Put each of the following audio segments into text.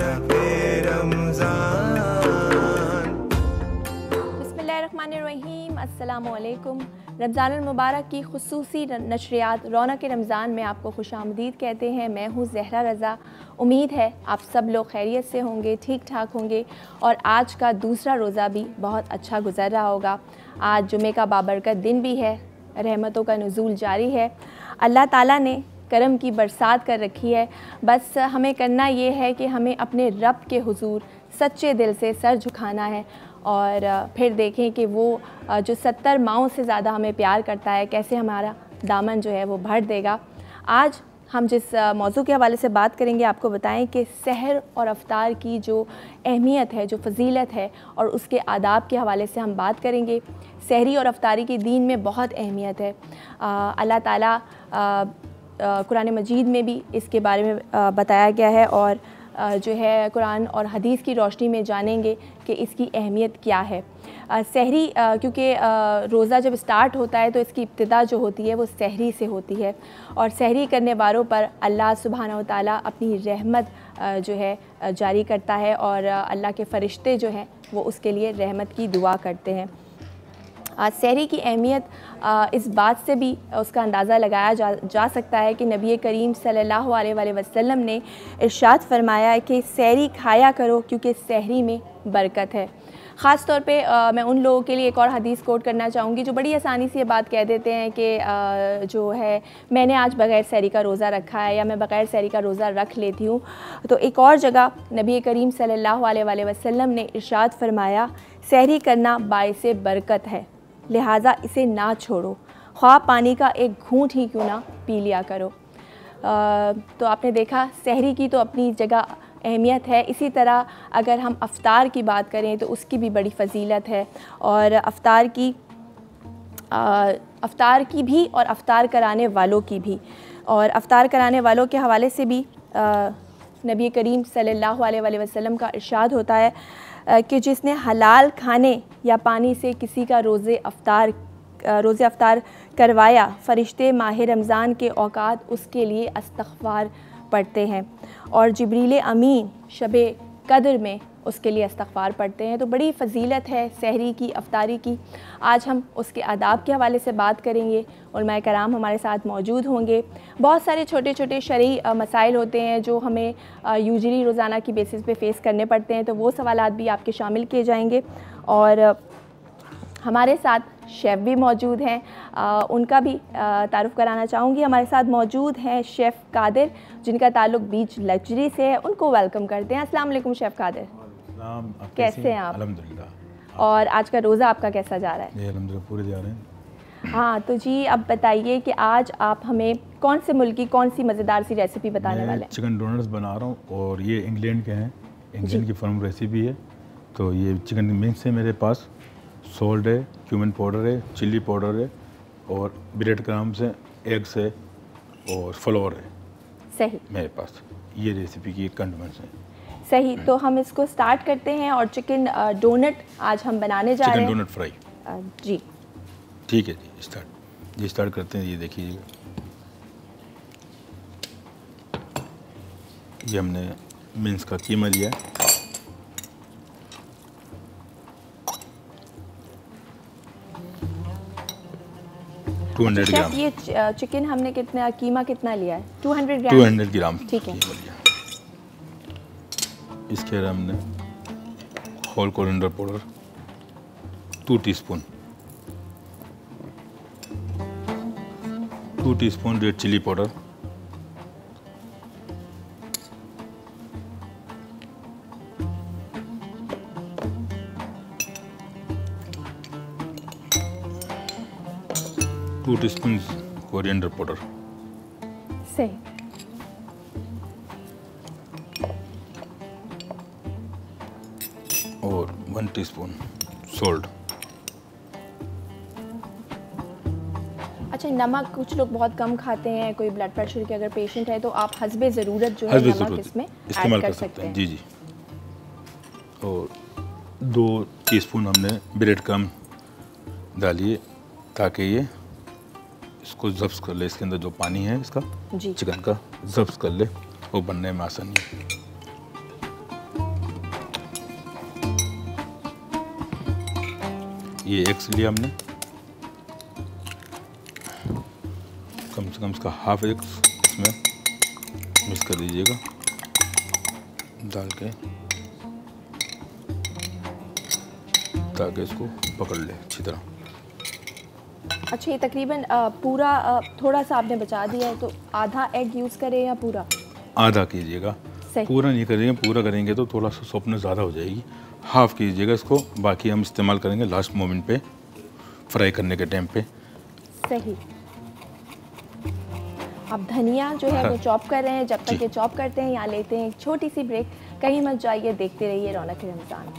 रौनक़े रमज़ान। बिस्मिल्लाहिर्रहमानिर्रहीम, अस्सलामुअलैकुम। रमज़ानुल मुबारक की खुसूसी नशरियात रौनक़े रमज़ान में आपको खुशामदीद कहते हैं। मैं हूँ ज़हरा रज़ा। उम्मीद है आप सब लोग खैरियत से होंगे, ठीक ठाक होंगे और आज का दूसरा रोज़ा भी बहुत अच्छा गुज़र रहा होगा। आज जुमे का बाबरकत दिन भी है, रहमतों का नुज़ूल जारी है। अल्लाह ताला ने करम की बरसात कर रखी है। बस हमें करना ये है कि हमें अपने रब के हुज़ूर सच्चे दिल से सर झुकाना है और फिर देखें कि वो जो 70 माओं से ज़्यादा हमें प्यार करता है, कैसे हमारा दामन जो है वो भर देगा। आज हम जिस मौजू के हवाले से बात करेंगे, आपको बताएं कि सहर और अफ्तार की जो अहमियत है, जो फजीलत है और उसके आदाब के हवाले से हम बात करेंगे। सहरी और अफ्तारी की दीन में बहुत अहमियत है। अल्लाह ताला कुरान मजीद में भी इसके बारे में बताया गया है और जो है कुरान और हदीस की रोशनी में जानेंगे कि इसकी अहमियत क्या है। सहरी क्योंकि रोज़ा जब स्टार्ट होता है तो इसकी इब्तिदा जो होती है वो सहरी से होती है और सहरी करने वालों पर अल्लाह सुब्हानहू व तआला अपनी रहमत जो है जारी करता है और अल्लाह के फ़रिश्ते जो हैं वो उसके लिए रहमत की दुआ करते हैं। सहरी की अहमियत इस बात से भी उसका अंदाज़ा लगाया जा सकता है कि नबी करीम सल्लल्लाहु अलैहि वसल्लम ने इरशाद फरमाया है कि सहरी खाया करो क्योंकि सहरी में बरकत है। ख़ास तौर पे मैं उन लोगों के लिए एक और हदीस कोट करना चाहूँगी जो बड़ी आसानी से ये बात कह देते हैं कि जो है मैंने आज बग़ैर सहरी का रोज़ा रखा है या मैं बग़ैर सहरी का रोज़ा रख लेती हूँ। तो एक और जगह नबी करीम सल्लल्लाहु अलैहि वसल्लम ने इरशाद फरमाया, सहरी करना बाइसे बरकत है, लिहाजा इसे ना छोड़ो, ख्वाह पानी का एक घूंट ही क्यों ना पी लिया करो। तो आपने देखा सहरी की तो अपनी जगह अहमियत है। इसी तरह अगर हम अफ्तार की बात करें तो उसकी भी बड़ी फजीलत है और अफ्तार की भी और अफ्तार कराने वालों की भी। और अफ्तार कराने वालों के हवाले से भी नबी करीम सल्लल्लाहु अलैहि वसल्लम का इरशाद होता है कि जिसने हलाल खाने या पानी से किसी का रोज़े अफ्तार करवाया, फ़रिश्ते माह रमज़ान के औकात उसके लिए इस्तग़फ़ार पढ़ते हैं और जिब्रील अमीन शबे कद्र में उसके लिए इस्तग़फ़ार पढ़ते हैं। तो बड़ी फ़जीलत है सहरी की, अफ्तारी की। आज हम उसके आदाब के हवाले से बात करेंगे। उलमाए कराम हमारे साथ मौजूद होंगे। बहुत सारे छोटे छोटे शरई मसाइल होते हैं जो हमें यूजुअली रोज़ाना की बेसिस पे फ़ेस करने पड़ते हैं, तो वो सवालात भी आपके शामिल किए जाएंगे। और हमारे साथ शेफ़ भी मौजूद हैं, उनका भी तारुफ़ कराना चाहूँगी। हमारे साथ मौजूद हैं शेफ़ कादिर, जिनका ताल्लुक़ बीच लग्जरी से है। उनको वेलकम करते हैं। अस्सलाम वालेकुम शेफ़ कादिर। कैसे हैं आप? अल्हम्दुलिल्लाह। और आज का रोज़ा आपका कैसा जा रहा है? जी अल्हम्दुलिल्लाह पूरे जा रहे हैं। हाँ, तो जी अब बताइए कि आज आप हमें कौन से मुल्क की कौन सी मज़ेदार सी रेसिपी बताने वाले हैं? चिकन डोनट्स बना रहा हूँ और ये इंग्लैंड के हैं, इंग्लैंड की फर्म रेसिपी है। तो ये चिकन मिक्स है मेरे पास, सॉल्ट है, क्यूमिन पाउडर है, चिल्ली पाउडर है और ब्रेड क्रम्स है, एग्स है और फ्लोर है। सही, मेरे पास ये रेसिपी की कंडीमेंट्स हैं। सही, तो हम इसको स्टार्ट करते हैं और चिकन डोनट आज हम बनाने जा रहे हैं। चिकन डोनट फ्राई जी ठीक है जी। स्टार्ट करते हैं। ये देखिए, ये हमने मिन्स का कीमा लिया है, शेफ, ये चिकन हमने कितना कीमा कितना लिया है? 200 ग्राम। 200 ग्राम ठीक है। इसके बाद हमने whole coriander powder 2 teaspoon, 2 teaspoon red chilli powder, 2 teaspoon coriander powder, सही, और 1 टीस्पून सॉल्ट। अच्छा, नमक कुछ लोग बहुत कम खाते हैं, कोई ब्लड प्रेशर के अगर पेशेंट है तो आप हस्बे ज़रूरत जो है नमक इसमें इस्तेमाल कर सकते हैं। जी जी। और 2 टीस्पून हमने ब्रेड क्रम्ब डालिए ताकि ये इसको जब्स कर ले, इसके अंदर जो पानी है इसका चिकन का जब्स कर ले, वो बनने में आसानी है। ये एग्स लिया हमने, कम से कम इसका हाफ एग्स इसमें मिक्स कर दीजिएगा डाल के, ताकि इसको पकड़ ले अच्छी तरह। अच्छा, ये तकरीबन पूरा थोड़ा सा आपने बचा दिया है, तो आधा एग यूज़ करें या पूरा? आधा कीजिएगा, पूरा नहीं करेंगे, पूरा करेंगे तो थोड़ा सा सॉफ्टनेस ज़्यादा हो जाएगी। हाफ़ कीजिएगा इसको, बाकी हम इस्तेमाल करेंगे लास्ट मोमेंट पे, फ्राई करने के टाइम पे। सही। अब धनिया जो है वो चॉप कर रहे हैं। जब तक ये चॉप करते हैं यहाँ लेते हैं एक छोटी सी ब्रेक। कहीं मत जाइए, देखते रहिए रौनक रमज़ान।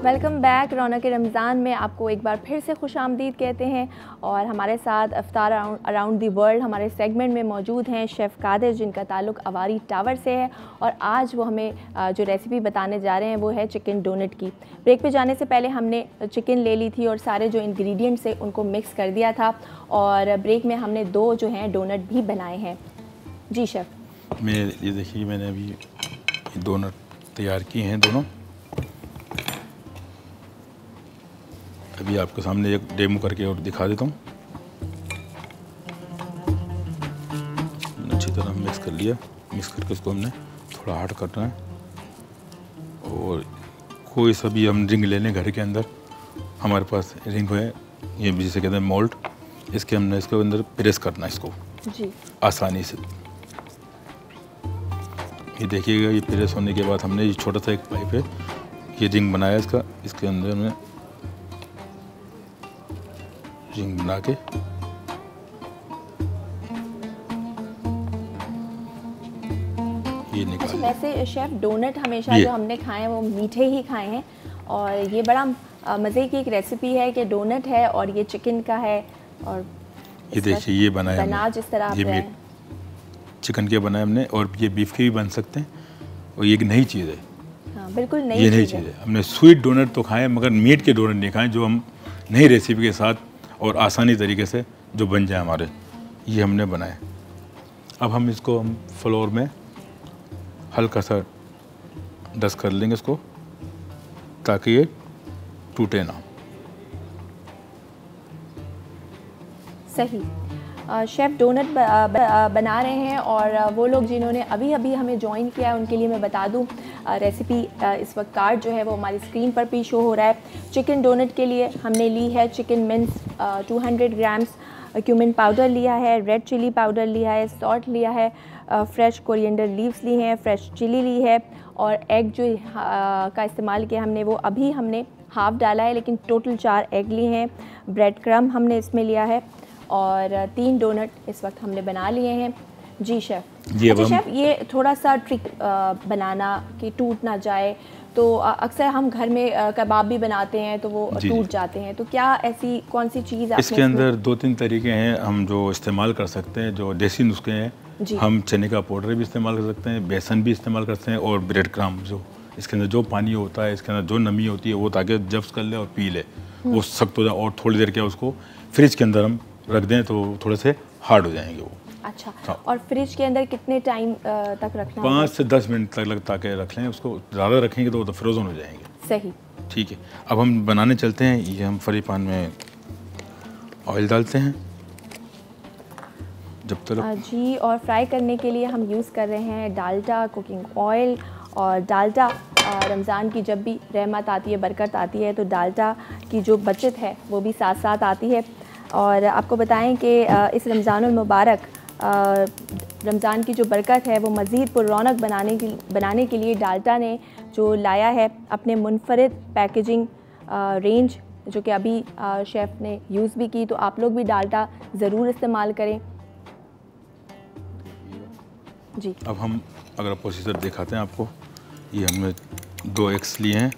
Welcome back. रौनक रमज़ान में आपको एक बार फिर से खुशामदीद कहते हैं, और हमारे साथ इफ्तार अराउंड दी वर्ल्ड हमारे सेगमेंट में मौजूद हैं शेफ़ कादिर, जिनका ताल्लुक़ अवारी टावर से है, और आज वो हमें जो रेसिपी बताने जा रहे हैं वो है चिकन डोनट की। ब्रेक पे जाने से पहले हमने चिकन ले ली थी और सारे जो इंग्रेडिएंट्स हैं उनको मिक्स कर दिया था, और ब्रेक में हमने 2 जो हैं डोनट भी बनाए हैं। जी शेफ़। ये देखिए, मैंने अभी डोनट तैयार किए हैं दोनों। अभी आपके सामने एक डेमो करके और दिखा देता हूँ। अच्छी तरह मिक्स कर लिया, मिक्स करके उसको हमने थोड़ा हार्ड करना है, और कोई सा भी हम रिंग ले लें घर के अंदर। हमारे पास रिंग है, ये जिसे कहते हैं मोल्ड, इसके हमने इसके अंदर प्रेस करना है इसको जी आसानी से। ये देखिएगा, ये प्रेस होने के बाद हमने ये छोटा सा एक पाइप है, ये रिंग बनाया इसका, इसके अंदर हमने रिंग बना के ये निकाल। अच्छा, वैसे शेफ़ डोनट हमेशा जो हमने खाए हैं वो मीठे ही खाए हैं, और ये बड़ा मज़े की एक रेसिपी है कि डोनट है और ये चिकन का है, और ये देखिए ये बनाया बना जिस तरह ये मीट चिकन के बनाए हमने, और ये बीफ के भी बन सकते हैं, और ये एक नई चीज़ है। हाँ, बिल्कुल ये नई चीज़ है। हमने स्वीट डोनट तो खाए मगर मीट के डोनट नहीं खाए, जो हम नई रेसिपी के साथ और आसानी तरीके से जो बन जाए हमारे, ये हमने बनाए। अब हम इसको फ्लोर में हल्का सा डस्ट कर लेंगे इसको, ताकि ये टूटे ना। सही। शेफ़ डोनट बना रहे हैं, और वो लोग जिन्होंने अभी अभी हमें ज्वाइन किया है उनके लिए मैं बता दूं, रेसिपी इस वक्त कार्ड जो है वो हमारी स्क्रीन पर भी शो हो रहा है। चिकन डोनट के लिए हमने ली है chicken mince 200 grams, cumin powder लिया है, रेड चिली पाउडर लिया है, सॉल्ट लिया है, फ्रेश कोरिएंडर लीव्स ली हैं, फ्रेश चिली ली है, और एग जो का इस्तेमाल किया हमने वो अभी हमने हाफ़ डाला है, लेकिन टोटल 4 एग लिए हैं। ब्रेड क्रम्ब हमने इसमें लिया है, और 3 डोनट इस वक्त हमने बना लिए हैं। जी शेफ़। अच्छा शेफ़, ये थोड़ा सा ट्रिक बनाना कि टूट ना जाए, तो अक्सर हम घर में कबाब भी बनाते हैं तो वो टूट जाते हैं, तो क्या ऐसी कौन सी चीज़ इसके अंदर 2-3 तरीके हैं हम जो इस्तेमाल कर सकते हैं, जो देसी नुस्खे हैं। हम चने का पाउडर भी इस्तेमाल कर सकते हैं, बेसन भी इस्तेमाल करते हैं, और ब्रेड क्रम्ब, जो इसके अंदर जो पानी होता है, इसके अंदर जो नमी होती है, वो ताकि जब्स कर ले और पी ले, वो सख्त हो जाए, और थोड़ी देर क्या उसको फ्रिज के अंदर हम रख दें तो थोड़े से हार्ड हो जाएंगे वो। अच्छा, और फ्रिज के अंदर कितने टाइम तक रखना? 5 से 10 मिनट तक ताकि रख लें उसको। ज़्यादा रखेंगे तो वो तो फ्रोज़न हो जाएंगे। सही, ठीक है। अब हम बनाने चलते हैं। ये हम फ्राई पैन में ऑयल डालते हैं जब तक जी, और फ्राई करने के लिए हम यूज़ कर रहे हैं डालडा कुकिंग ऑयल। और डालडा रमज़ान की जब भी रहमत आती है, बरकत आती है, तो डालडा की जो बचत है वो भी साथ साथ आती है। और आपको बताएं कि इस रमज़ानुल मुबारक रमज़ान की जो बरकत है वो मज़ीद पुररौनक बनाने के लिए डालडा ने जो लाया है अपने मुनफरिद पैकेजिंग रेंज, जो कि अभी शेफ़ ने यूज़ भी की, तो आप लोग भी डालडा ज़रूर इस्तेमाल करें। जी, अब हम अगर प्रोसीजर दिखाते हैं आपको। ये हमने 2 एग्स लिए हैं,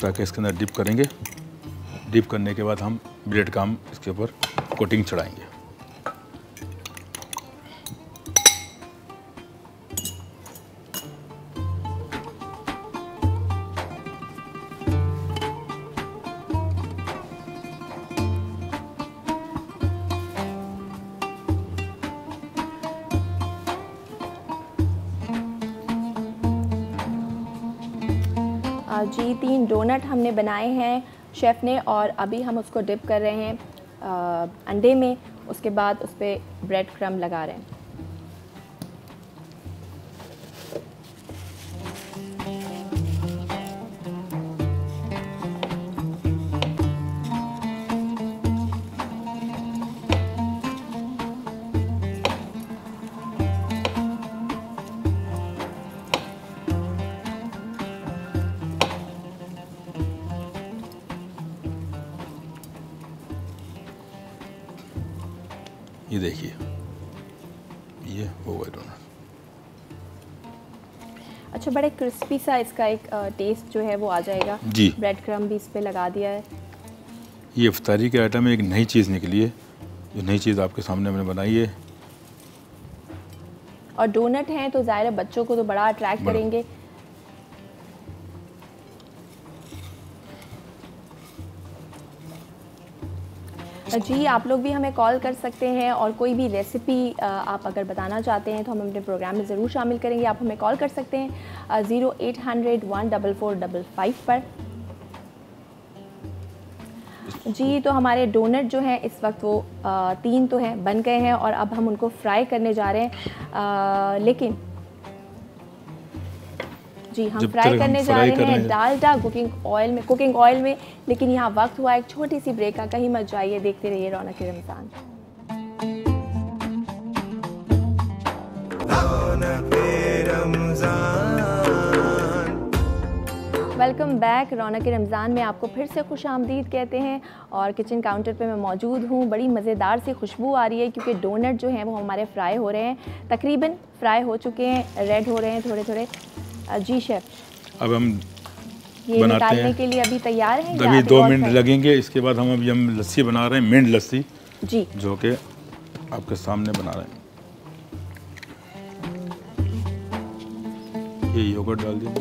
ताकि इसके अंदर डिप करेंगे। डिप करने के बाद हम ब्रेड का हम इसके ऊपर कोटिंग चढ़ाएंगे। जी 3 डोनट हमने बनाए हैं शेफ़ ने, और अभी हम उसको डिप कर रहे हैं अंडे में। उसके बाद उस पर ब्रेड क्रम्ब लगा रहे हैं। ये देखिए, ये हो गया डोनट। अच्छा, बड़े क्रिस्पी सा इसका एक टेस्ट जो है वो आ जाएगा जी। ब्रेड क्रम्ब भी इस पे लगा दिया है। ये इफ्तारी के आइटम में एक नई चीज़ निकली है, जो नई चीज़ आपके सामने मैंने बनाई है। और डोनट हैं तो ज़ाहिर है बच्चों को तो बड़ा अट्रैक्ट करेंगे। जी, आप लोग भी हमें कॉल कर सकते हैं, और कोई भी रेसिपी आप अगर बताना चाहते हैं तो हम अपने प्रोग्राम में ज़रूर शामिल करेंगे। आप हमें कॉल कर सकते हैं 0800 14455 पर। जी, तो हमारे डोनट जो हैं इस वक्त वो 3 तो हैं, बन गए हैं, और अब हम उनको फ्राई करने जा रहे हैं। लेकिन जी, हम फ्राई करने जा रहे हैं डालडा कुकिंग ऑयल में। लेकिन यहाँ वक्त हुआ एक छोटी सी ब्रेक का, कहीं मत जाइए, देखते रहिए रौनक रमज़ान। Welcome back. रौनक रमज़ान में आपको फिर से खुश आमदीद कहते हैं, और किचन काउंटर पे मैं मौजूद हूँ। बड़ी मज़ेदार सी खुशबू आ रही है, क्योंकि डोनट जो हैं वो हमारे फ्राई हो रहे हैं, तकरीबन फ्राई हो चुके हैं, रेड हो रहे हैं थोड़े थोड़े। जी शेफ़, अब हम ये निकालने के लिए अभी तैयार हैं? अभी 2 मिनट लगेंगे। इसके बाद हम लस्सी बना रहे हैं, मिंट लस्सी जी, जो कि आपके सामने बना रहे हैं। ये योगर्ट डाल दिया।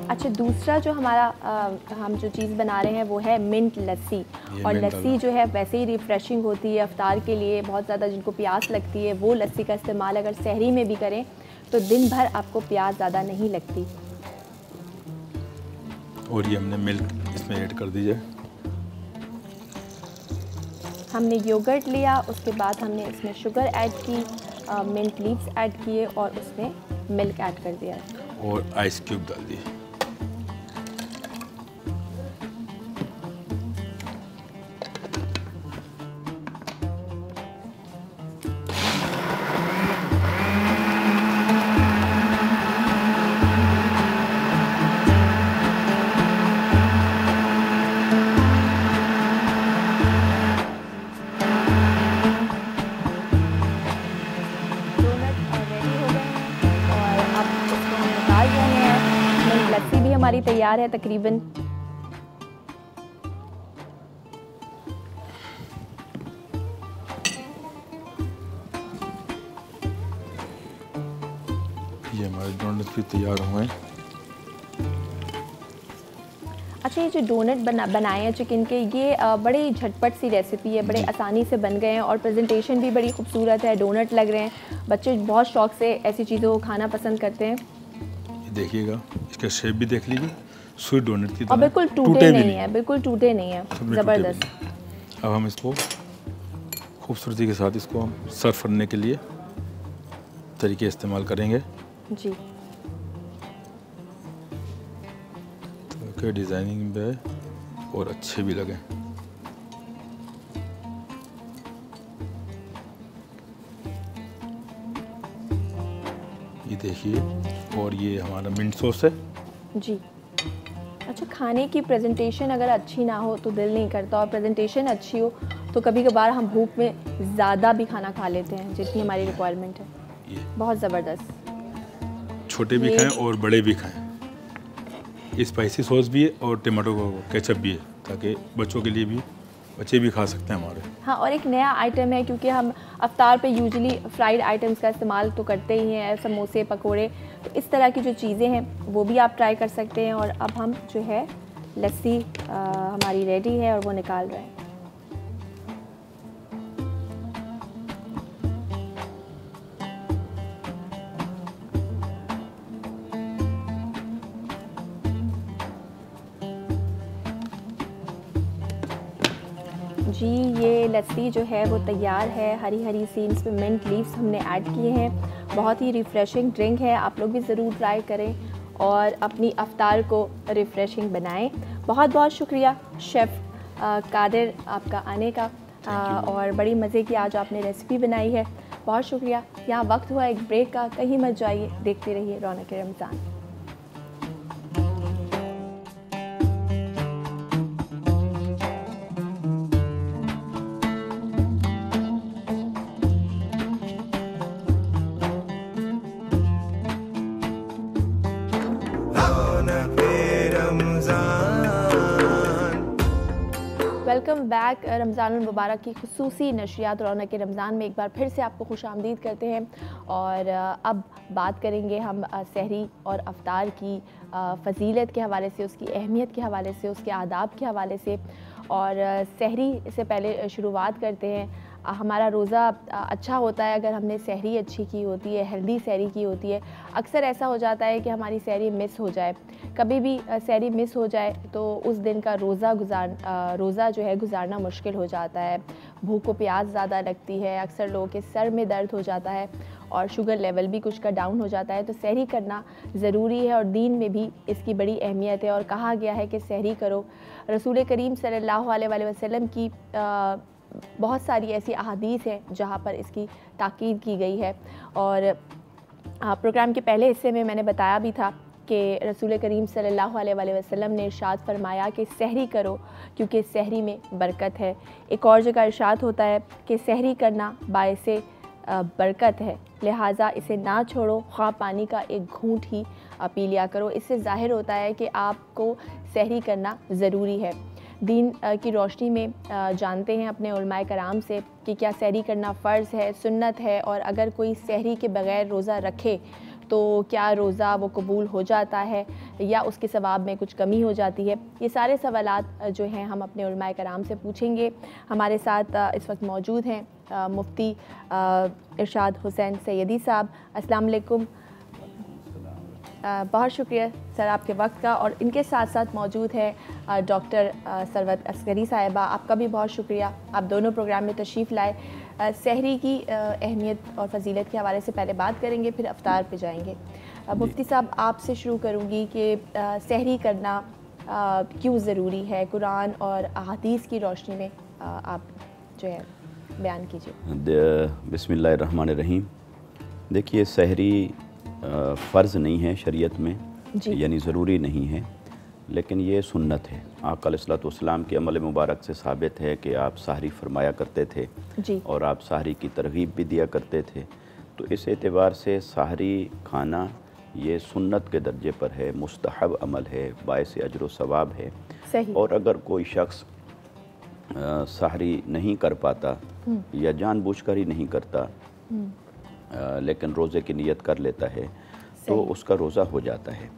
अच्छा, दूसरा जो हमारा हम जो चीज़ बना रहे हैं वो है मिंट लस्सी। और लस्सी जो है वैसे ही रिफ़्रेशिंग होती है अफ्तार के लिए, बहुत ज़्यादा जिनको प्यास लगती है वो लस्सी का इस्तेमाल अगर सहरी में भी करें तो दिन भर आपको प्यास ज़्यादा नहीं लगती। और ये हमने मिल्क इसमें ऐड कर दीजिए। हमने योगर्ट लिया, उसके बाद हमने इसमें शुगर ऐड की, मिंट लीव्स ऐड किए, और उसमें मिल्क ऐड कर दिया और आइस क्यूब डाल दिए। हमारी तैयार है तकरीबन। ये हमारे डोनट भी तैयार हुए हैं। अच्छा, ये जो डोनट बनाए हैं चिकन के, ये बड़ी झटपट सी रेसिपी है, बड़े आसानी से बन गए हैं, और प्रेजेंटेशन भी बड़ी खूबसूरत है। डोनट लग रहे हैं, बच्चे बहुत शौक से ऐसी चीज़ों को खाना पसंद करते हैं। ये देखिएगा, इसका शेप भी देख लीजिए, स्वीट डोनट की तरह, और बिल्कुल टूटे नहीं है, बिल्कुल टूटे नहीं है, ज़बरदस्त। अब हम इसको खूबसूरती के साथ इसको हम सर्व करने के लिए तरीके इस्तेमाल करेंगे जी। ताकि डिज़ाइनिंग में और अच्छे भी लगे। ये देखिए, और ये हमारा मिंट सॉस है जी। अच्छा, खाने की प्रेजेंटेशन अगर अच्छी ना हो तो दिल नहीं करता, और प्रेजेंटेशन अच्छी हो तो कभी कभार हम भूख में ज़्यादा भी खाना खा लेते हैं जितनी हमारी रिक्वायरमेंट है। बहुत ज़बरदस्त। छोटे भी खाएं और बड़े भी खाएं। स्पाइसी सॉस भी है और टमाटो केचप भी है, ताकि बच्चों के लिए भी, बच्चे भी खा सकते हैं हमारे। हाँ, और एक नया आइटम है, क्योंकि हम अफ्तार पे यूजुअली फ्राइड आइटम्स का इस्तेमाल तो करते ही हैं, समोसे पकोड़े, तो इस तरह की जो चीज़ें हैं वो भी आप ट्राई कर सकते हैं। और अब हम जो है लस्सी हमारी रेडी है और वो निकाल रहे हैं। जी, ये लस्सी जो है वो तैयार है। हरी हरी सी इसमें मिंट लीव्स हमने ऐड किए हैं। बहुत ही रिफ़्रेशिंग ड्रिंक है, आप लोग भी ज़रूर ट्राई करें और अपनी अफ्तार को रिफ़्रेशिंग बनाएं। बहुत बहुत शुक्रिया शेफ़ कादिर आपका आने का और बड़ी मज़े की आज आपने रेसिपी बनाई है। बहुत शुक्रिया। यहाँ वक्त हुआ एक ब्रेक का, कहीं मत जाइए, देखते रहिए रौनक रमज़ान। Welcome back. रमज़ान मुबारक की खुसूसी नशरियात रौनक के रमज़ान में एक बार फिर से आपको खुशामदीद करते हैं और अब बात करेंगे हम सहरी और अफ्तार की फ़जीलत के हवाले से, उसकी अहमियत के हवाले से, उसके आदाब के हवाले से। और सहरी से पहले शुरुआत करते हैं। हमारा रोज़ा अच्छा होता है अगर हमने सहरी अच्छी की होती है, हेल्दी सहरी की होती है। अक्सर ऐसा हो जाता है कि हमारी सहरी मिस हो जाए, कभी भी सहरी मिस हो जाए तो उस दिन का रोज़ा जो है गुजारना मुश्किल हो जाता है। भूख को प्यास ज़्यादा लगती है, अक्सर लोगों के सर में दर्द हो जाता है और शुगर लेवल भी कुछ का डाउन हो जाता है। तो सहरी करना ज़रूरी है और दीन में भी इसकी बड़ी अहमियत है और कहा गया है कि सहरी करो। रसूल करीम सल्लल्लाहु अलैहि वसल्लम की बहुत सारी ऐसी अहादीस हैं जहाँ पर इसकी ताकीद की गई है। और प्रोग्राम के पहले हिस्से में मैंने बताया भी था कि रसूल करीम सल्लल्लाहु अलैहि वसल्लम ने इरशाद फरमाया कि सहरी करो क्योंकि सहरी में बरकत है। एक और जगह इरशाद होता है कि सहरी करना बाइसे बरकत है, लिहाजा इसे ना छोड़ो, ख्वाह पानी का एक घूंट ही पी लिया करो। इससे ज़ाहिर होता है कि आपको सहरी करना ज़रूरी है। दीन की रोशनी में जानते हैं अपने उलमाए कराम से कि क्या सहरी करना फ़र्ज़ है, सुन्नत है, और अगर कोई सहरी के बग़ैर रोज़ा रखे तो क्या रोज़ा वो कबूल हो जाता है या उसके सवाब में कुछ कमी हो जाती है। ये सारे सवालात जो हैं हम अपने उलमाए कराम से पूछेंगे। हमारे साथ इस वक्त मौजूद हैं मुफ्ती इरशाद हुसैन सैयदी साहब। अस्सलाम वालेकुम। बहुत शुक्रिया सर आपके वक्त का। और इनके साथ साथ मौजूद है डॉक्टर सरवत अस्करी साहिबा, आपका भी बहुत शुक्रिया, आप दोनों प्रोग्राम में तशरीफ़ लाए। सहरी की अहमियत और फ़जीलत के हवाले से पहले बात करेंगे, फिर अफ्तार पे जाएंगे। मुफ्ती साहब आपसे शुरू करूँगी कि सहरी करना क्यों ज़रूरी है, कुरान और अहादीस की रोशनी में आप जो है बयान कीजिए। बिस्मिल्लाहिर्रहमानिर्रहीम। देखिए, सहरी फ़र्ज़ नहीं है शरीयत में, यानी ज़रूरी नहीं है, लेकिन ये सुन्नत है। आका अलैहिस्सलाम के अमल मुबारक से साबित है कि आप सहरी फरमाया करते थे और आप सहरी की तरगीब भी दिया करते थे। तो इस एतबार से सहरी खाना ये सुन्नत के दर्जे पर है, मुस्तहब अमल है, बाइस अजर व सवाब है। सही। और अगर कोई शख्स सहरी नहीं कर पाता या जानबूझकर ही नहीं करता लेकिन रोज़े की नियत कर लेता है तो उसका रोज़ा हो जाता है।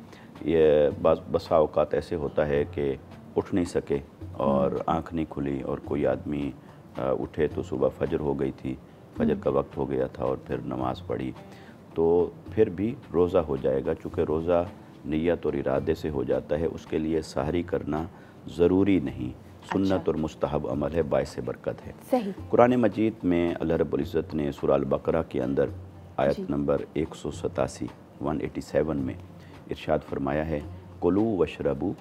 ये बसा औक़ात ऐसे होता है कि उठ नहीं सके और आँख नहीं खुली और कोई आदमी उठे तो सुबह फजर हो गई थी, फजर का वक्त हो गया था और फिर नमाज़ पढ़ी, तो फिर भी रोज़ा हो जाएगा। चूँकि रोज़ा नियत और इरादे से हो जाता है, उसके लिए सहरी करना ज़रूरी नहीं, सुन्नत और मुस्तहब अमल है, बाइस बरकत है। सही। कुरान मजीद में अल्लाह रब्बुल इज़्ज़त ने सूरह अल बकरा के अंदर आयत नंबर 187 में इरशाद फरमाया है, कुलू वशरबू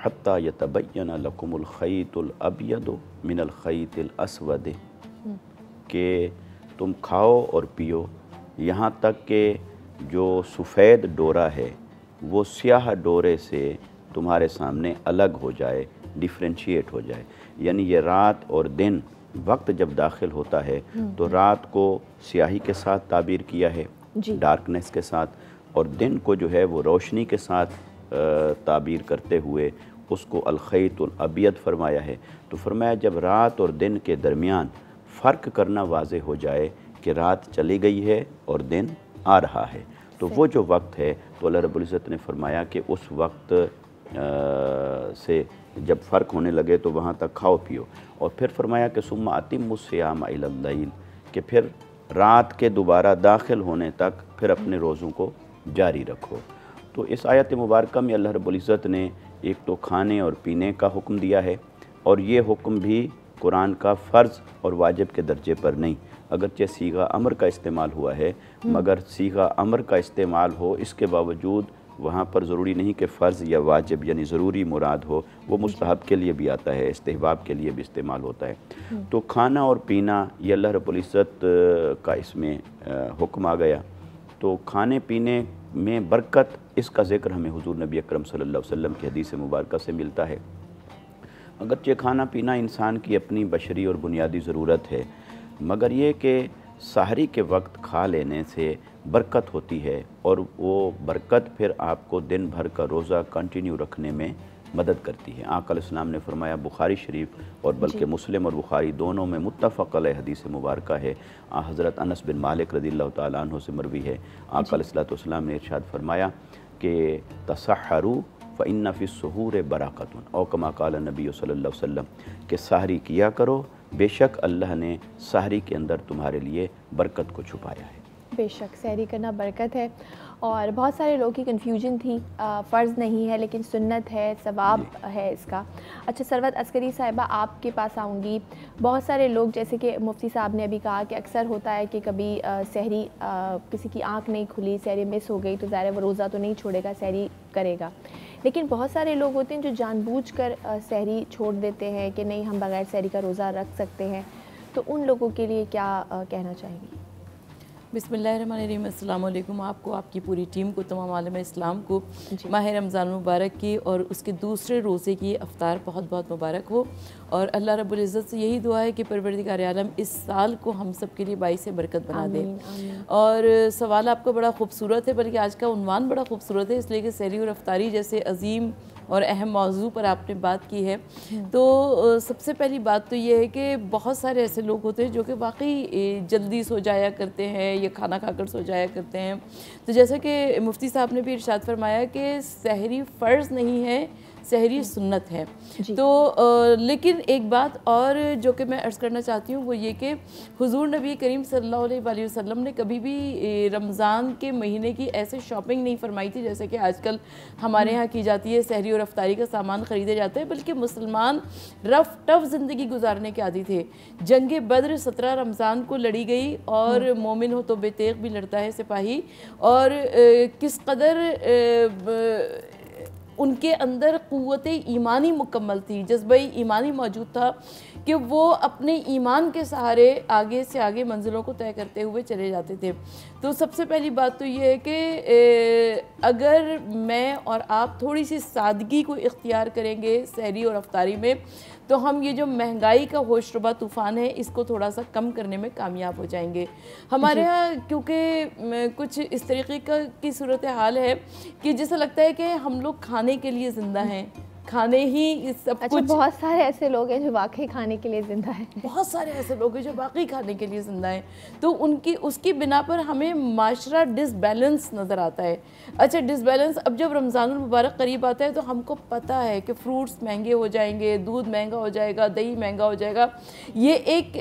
हत्ता यतबय्यन लकुमुल खैतुल अबयदु मिनल खैतिल अस्वद, कि तुम खाओ और पियो यहाँ तक कि जो सफ़ेद डोरा है वो स्याह डोरे से तुम्हारे सामने अलग हो जाए, डिफ्रेंशिएट हो जाए। यानी ये रात और दिन वक्त जब दाखिल होता है तो रात को स्याही के साथ ताबीर किया है, डार्कनेस के साथ, और दिन को जो है वो रोशनी के साथ ताबीर करते हुए उसको अल-खैतुल अबयद फरमाया है। तो फरमाया जब रात और दिन के दरमियान फ़र्क करना वाज़े हो जाए कि रात चली गई है और दिन आ रहा है, तो वो जो वक्त है, तो अल्लाह रब्बुल इज़्ज़त ने फरमाया कि उस वक्त से जब फ़र्क होने लगे तो वहाँ तक खाओ पियो। और फिर फरमाया कि सुम्मा अतिम्मुस्सियाम इलल लैल, कि फिर रात के दोबारा दाखिल होने तक फिर अपने रोज़ों को जारी रखो। तो इस आयत मुबारक में अल्लाह रब्बुल इज़्ज़त ने एक तो खाने और पीने का हुक्म दिया है और ये हुक्म भी कुरान का फ़र्ज़ और वाजिब के दर्जे पर नहीं। अगरचे सीगा अमर का इस्तेमाल हुआ है, मगर सीगा अमर का इस्तेमाल हो इसके बावजूद वहाँ पर ज़रूरी नहीं कि फ़र्ज़ या वाजिब यानी ज़रूरी मुराद हो, वो मुस्तहब के लिए भी आता है, इस्तेहबाब के लिए भी इस्तेमाल होता है। तो खाना और पीना ये अल्लाह रब्बुल इज़्ज़त का इसमें हुक्म आ गया। तो खाने पीने में बरकत, इसका ज़िक्र हमें हुज़ूर नबी अकरम सल्लल्लाहु अलैहि वसल्लम की हदीस मुबारक से मिलता है। अगरचे खाना पीना इंसान की अपनी बशरी और बुनियादी ज़रूरत है, मगर ये कि सहरी के वक्त खा लेने से बरकत होती है और वो बरकत फिर आपको दिन भर का रोज़ा कंटिन्यू रखने में मदद करती है। आका अलैहिस्सलाम ने फरमाया, बुखारी शरीफ और बल्कि मुस्लिम और बुखारी दोनों में मुत्तफ़क़ अलैह हदीस मुबारक है, हज़रत अनस बिन मालिक रज़ियल्लाहु ताला अन्हु से मरवी है। आका अलैहिस्सलाम ने इरशाद फरमाया कि तसहरू फ़इन्ना फ़िस्सुहूर बरकतुन, औ कमा क़ाला नबी सल्लल्लाहु अलैहि वसल्लम, कि सहरी किया करो, बेशक अल्लाह ने सहरी के अंदर तुम्हारे लिए बरकत को छुपाया है। बेशक सहरी करना बरकत है। और बहुत सारे लोगों की कन्फ्यूजन थी, फ़र्ज़ नहीं है लेकिन सुन्नत है, सवाब है इसका। अच्छा सरवत अस्करी साहिबा, आपके पास आऊँगी। बहुत सारे लोग, जैसे कि मुफ्ती साहब ने अभी कहा कि अक्सर होता है कि कभी सहरी किसी की आँख नहीं खुली, सहरी मिस हो गई, तो ज़ाहिर है वो रोज़ा तो नहीं छोड़ेगा, सहरी करेगा। लेकिन बहुत सारे लोग होते हैं जो जानबूझकर सहरी छोड़ देते हैं कि नहीं हम बग़ैर सहरी का रोज़ा रख सकते हैं, तो उन लोगों के लिए क्या कहना चाहेंगी? बिस्मिल्लाहिर्रहमानिर्रहीम। अस्सलाम वालेकुम आपको, आपकी पूरी टीम को, तमाम आलम इस्लाम को माह रमज़ान मुबारक की और उसके दूसरे रोज़े की अफ्तार बहुत बहुत मुबारक हो। और अल्लाह रब्बुल इज़्ज़त से यही दुआ है कि परवरदिगार आलम इस साल को हम सब के लिए बाइस बरकत बना दे। और सवाल आपका बड़ा खूबसूरत है, बल्कि आज का उन्वान बड़ा खूबसूरत है, इसलिए कि सहरी और अफ्तारी जैसे अजीम और अहम मौजू पर आपने बात की है। तो सबसे पहली बात तो ये है कि बहुत सारे ऐसे लोग होते हैं जो कि वाकई जल्दी सो जाया करते हैं या खाना खाकर सो जाया करते हैं। तो जैसा कि मुफ्ती साहब ने भी इरशाद फरमाया कि सहरी फ़र्ज़ नहीं है, सहरी सुन्नत है। तो लेकिन एक बात और जो कि मैं अर्ज़ करना चाहती हूँ वो ये कि हुज़ूर नबी करीम सल्लल्लाहु अलैहि वसल्लम ने कभी भी रमज़ान के महीने की ऐसे शॉपिंग नहीं फरमाई थी जैसे कि आजकल हमारे यहाँ की जाती है, सहरी और अफ्तारी का सामान ख़रीदे जाते हैं। बल्कि मुसलमान रफ़ टफ ज़िंदगी गुजारने के आदी थे। जंग बद्र 17 रमज़ान को लड़ी गई और मोमिन हो तो बेतेग भी लड़ता है सिपाही। और किस कदर उनके अंदर क़ुव्वत ईमानी मुकम्मल थी, जज्बा ईमानी मौजूद था कि वो अपने ईमान के सहारे आगे से आगे मंजिलों को तय करते हुए चले जाते थे। तो सबसे पहली बात तो ये है कि अगर मैं और आप थोड़ी सी सादगी को इख्तियार करेंगे सहरी और अफ्तारी में, तो हम ये जो महंगाई का होशरुबा तूफ़ान है इसको थोड़ा सा कम करने में कामयाब हो जाएंगे। हमारे यहाँ क्योंकि कुछ इस तरीके की सूरत हाल है कि जैसा लगता है कि हम लोग खाने के लिए ज़िंदा हैं, खाने ही सब कुछ। बहुत सारे ऐसे लोग हैं जो वाकई खाने के लिए ज़िंदा हैं। बहुत सारे ऐसे लोग हैं जो वाकई खाने के लिए ज़िंदा हैं। तो उसकी बिना पर हमें माशरा डिसबैलेंस नज़र आता है। अच्छा डिसबैलेंस, अब जब रमज़ान मुबारक करीब आता है तो हमको पता है कि फ्रूट्स महंगे हो जाएंगे, दूध महंगा हो जाएगा, दही महंगा हो जाएगा। ये एक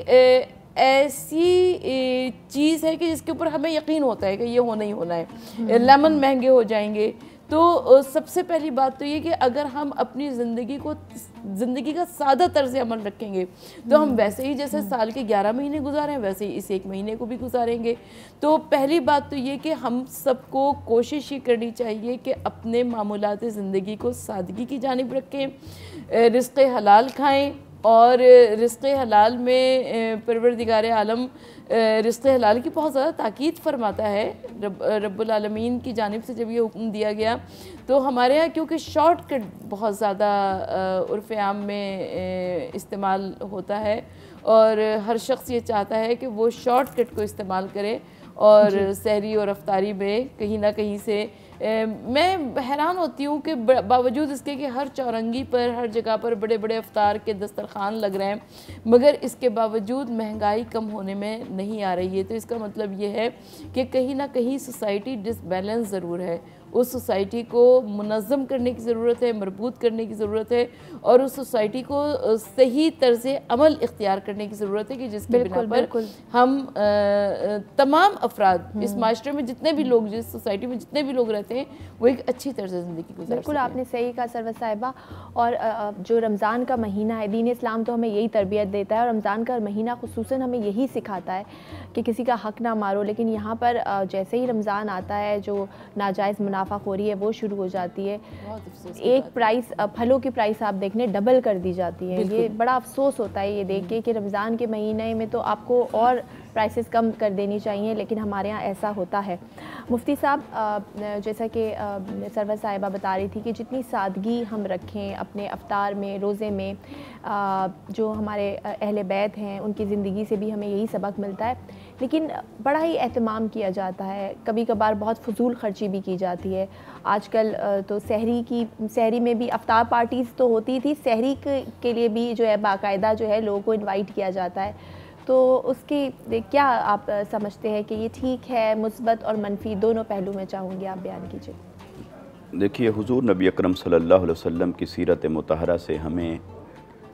ऐसी चीज़ है कि जिसके ऊपर हमें यकीन होता है कि ये होना ही होना है। लेमन महंगे हो जाएंगे। तो सबसे पहली बात तो ये कि अगर हम अपनी ज़िंदगी का सादा तर्ज़ अमल रखेंगे तो हम वैसे ही जैसे साल के 11 महीने गुजारें वैसे ही इस एक महीने को भी गुजारेंगे। तो पहली बात तो ये कि हम सबको कोशिश ही करनी चाहिए कि अपने मामूलात ज़िंदगी को सादगी की जानिब रखें, रिज़्क़ हलाल खाएँ। और रिज़्क़ हलाल में परवरदिगार आलम रिज़्क़ हलाल की बहुत ज़्यादा ताकीद फरमाता है। रब्बुल आलमीन की जानिब से जब ये हुक्म दिया गया तो हमारे यहाँ क्योंकि शॉर्टकट बहुत ज़्यादा उर्फ़ आम में इस्तेमाल होता है और हर शख्स ये चाहता है कि वो शॉर्टकट को इस्तेमाल करे और सहरी और अफ्तारी में कहीं ना कहीं से मैं हैरान होती हूँ कि बावजूद इसके कि हर चौरंगी पर हर जगह पर बड़े बड़े अफ्तार के दस्तरखान लग रहे हैं, मगर इसके बावजूद महंगाई कम होने में नहीं आ रही है। तो इसका मतलब ये है कि कहीं ना कहीं सोसाइटी डिसबैलेंस ज़रूर है उस सोसाइटी को मुनज़्ज़म करने की ज़रूरत है, मरबूत करने की ज़रूरत है और उस सोसाइटी को सही तर्ज़ अमल इख्तियार करने की ज़रूरत है कि जिसके बिना पर हम तमाम अफराद इस माशरे में जितने भी लोग, जिस सोसाइटी में जितने भी लोग रहते हैं, वो एक अच्छी तर्ज़ ज़िंदगी गुज़ार बिल्कुल सकें। आपने सही कहा सरवर साहिबा। और जो रमज़ान का महीना है, दीन इस्लाम तो हमें यही तरबियत देता है और रमज़ान का महीना खुसूसन हमें यही सिखाता है कि किसी का हक़ ना मारो। लेकिन यहाँ पर जैसे ही रमज़ान आता है जो नाजायज़ मुनाफाखोरी है वो शुरू हो जाती है। एक प्राइस, फलों की प्राइस आप देख लें डबल कर दी जाती है। ये बड़ा अफसोस होता है ये देख के कि रमज़ान के महीने में तो आपको और प्राइसेस कम कर देनी चाहिए, लेकिन हमारे यहाँ ऐसा होता है। मुफ्ती साहब, जैसा कि सरवर साहिबा बता रही थी कि जितनी सादगी हम रखें अपने अफ्तार में, रोज़े में, जो हमारे अहले बैत हैं उनकी ज़िंदगी से भी हमें यही सबक मिलता है। लेकिन बड़ा ही एहतमाम किया जाता है, कभी कभार बहुत फजूल खर्ची भी की जाती है। आजकल तो सहरी में भी अफ्तार पार्टीज़ तो होती थी, सहरी के लिए भी जो है बाकायदा जो है लोगों को इनवाइट किया जाता है। तो उसकी क्या आप समझते हैं कि ये ठीक है? मुस्बत और मनफी दोनों पहलू में चाहूँगी आप बयान कीजिए। देखिए, हुजूर नबी अकरम सल्लल्लाहु अलैहि वसल्लम की सीरत मुतहरा से हमें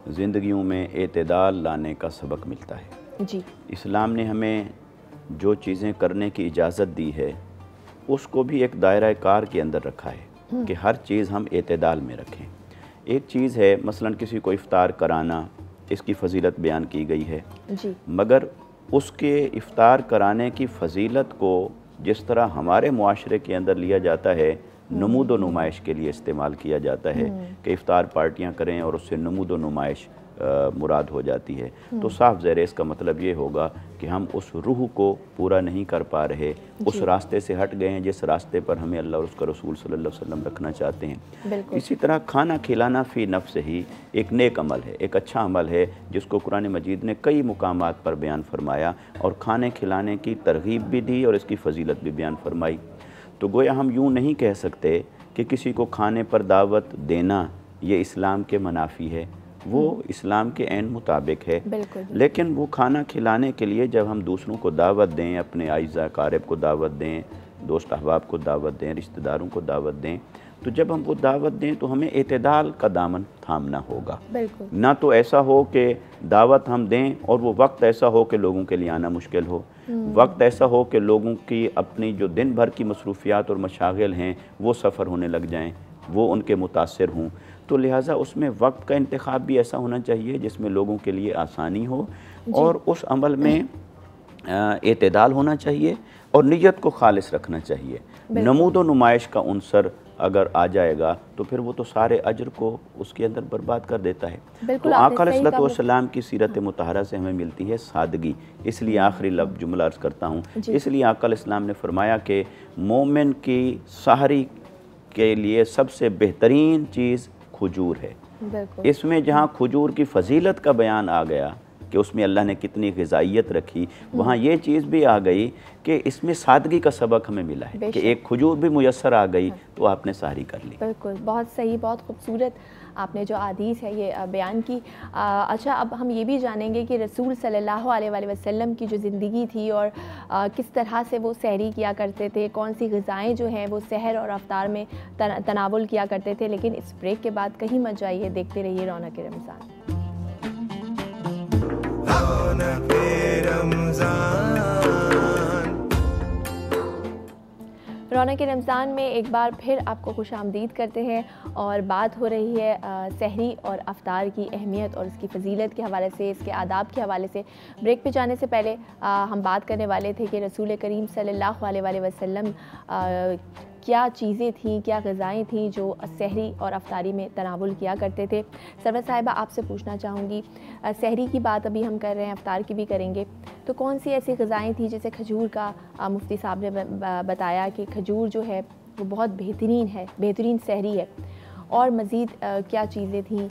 ज़िंदगियों में एतदाल लाने का सबक मिलता है। जी, इस्लाम ने हमें जो चीज़ें करने की इजाज़त दी है उसको भी एक दायरा कार के अंदर रखा है कि हर चीज़ हम एतदाल में रखें। एक चीज़ है मसलन किसी को इफ़्तार कराना, इसकी फ़जीलत बयान की गई है जी, मगर उसके इफ़्तार कराने की फ़जीलत को जिस तरह हमारे मुआशरे के अंदर लिया जाता है, नमूद व नुमाइश के लिए इस्तेमाल किया जाता है कि इफ़्तार पार्टियां करें और उससे नमूद व नुमाइश मुराद हो जाती है, तो साफ ज़ाहिर इसका मतलब ये होगा कि हम उस रूह को पूरा नहीं कर पा रहे, उस रास्ते से हट गए हैं जिस रास्ते पर हमें अल्लाह और उसका रसूल सल्लल्लाहु अलैहि वसल्लम रखना चाहते हैं। इसी तरह खाना खिलाना फ़ी नफ्स ही एक नेक अमल है, एक अच्छा अमल है जिसको कुरान मजीद ने कई मुकामात पर बयान फरमाया और खाने खिलाने की तरगीब भी दी और इसकी फ़जीलत भी बयान फरमाई। तो गोया हम यूँ नहीं कह सकते कि किसी को खाने पर दावत देना ये इस्लाम के मनाफी है, वो इस्लाम के ऐन मुताबिक है। लेकिन वो खाना खिलाने के लिए जब हम दूसरों को दावत दें, अपने आइज़ा कारब को दावत दें, दोस्त अहबाब को दावत दें, रिश्तेदारों को दावत दें, तो जब हम वो दावत दें तो हमें एतदाल का दामन थामना होगा। ना तो ऐसा हो कि दावत हम दें और वो वक्त ऐसा हो कि लोगों के लिए आना मुश्किल हो, वक्त ऐसा हो कि लोगों की अपनी जो दिन भर की मसरूफियात और मशागिल हैं वो सफ़र होने लग जाएं, वो उनके मुतासिर हों। तो लिहाजा उसमें वक्त का इंतखाब भी ऐसा होना चाहिए जिसमें लोगों के लिए आसानी हो और उस अमल में एतदाल होना चाहिए और नियत को खालिस रखना चाहिए। नमूद व नुमाइश का उनसर अगर आ जाएगा तो फिर वो तो सारे अजर को उसके अंदर बर्बाद कर देता है। तो आका अलैहिस्सलातु वस्सलाम की सीरत मुतहरा से हमें मिलती है सादगी। इसलिए आखिरी लफ्ज़ जुमला अर्ज़ करता हूँ, इसलिए आका अलैहिस्सलाम ने फरमाया कि मोमिन की सहरी के लिए सबसे बेहतरीन चीज़ खजूर है। इसमें जहाँ खजूर की फ़जीलत का बयान आ गया कि उसमें अल्लाह ने कितनी ग़िज़ाइयत रखी, वहाँ ये चीज़ भी आ गई कि इसमें सादगी का सबक हमें मिला है कि एक खजूर भी मुयस्सर आ गई तो आपने सहरी कर ली। बिल्कुल, बहुत सही, बहुत खूबसूरत आपने जो हदीस है ये बयान की। अच्छा, अब हम ये भी जानेंगे कि रसूल सल्लल्लाहु अलैहि वसल्लम की जो ज़िंदगी थी और किस तरह से वो सहरी किया करते थे, कौन सी ग़िज़ाएँ जो हैं वो सहर और अफ्तार में तनावुल किया करते थे। लेकिन इस ब्रेक के बाद कहीं मत जाइए, देखते रहिए रौनक रमज़ान। रौनक रमज़ान में एक बार फिर आपको खुशामदीद करते हैं और बात हो रही है सहरी और अफ्तार की अहमियत और इसकी फ़जीलत के हवाले से, इसके आदाब के हवाले से। ब्रेक पे जाने से पहले हम बात करने वाले थे कि रसूल करीम सल्लल्लाहु अलैहि वसल्लम क्या चीज़ें थीं, क्या ग़िज़ाएँ थीं जो सहरी और अफ्तारी में तनावुल किया करते थे। सरवर साहिबा, आपसे पूछना चाहूँगी, सहरी की बात अभी हम कर रहे हैं, अफ्तार की भी करेंगे, तो कौन सी ऐसी ग़िज़ाएँ थीं, जैसे खजूर का मुफ्ती साहब ने बताया कि खजूर जो है वो बहुत बेहतरीन है, बेहतरीन सहरी है। और मज़ीद क्या चीज़ें थीं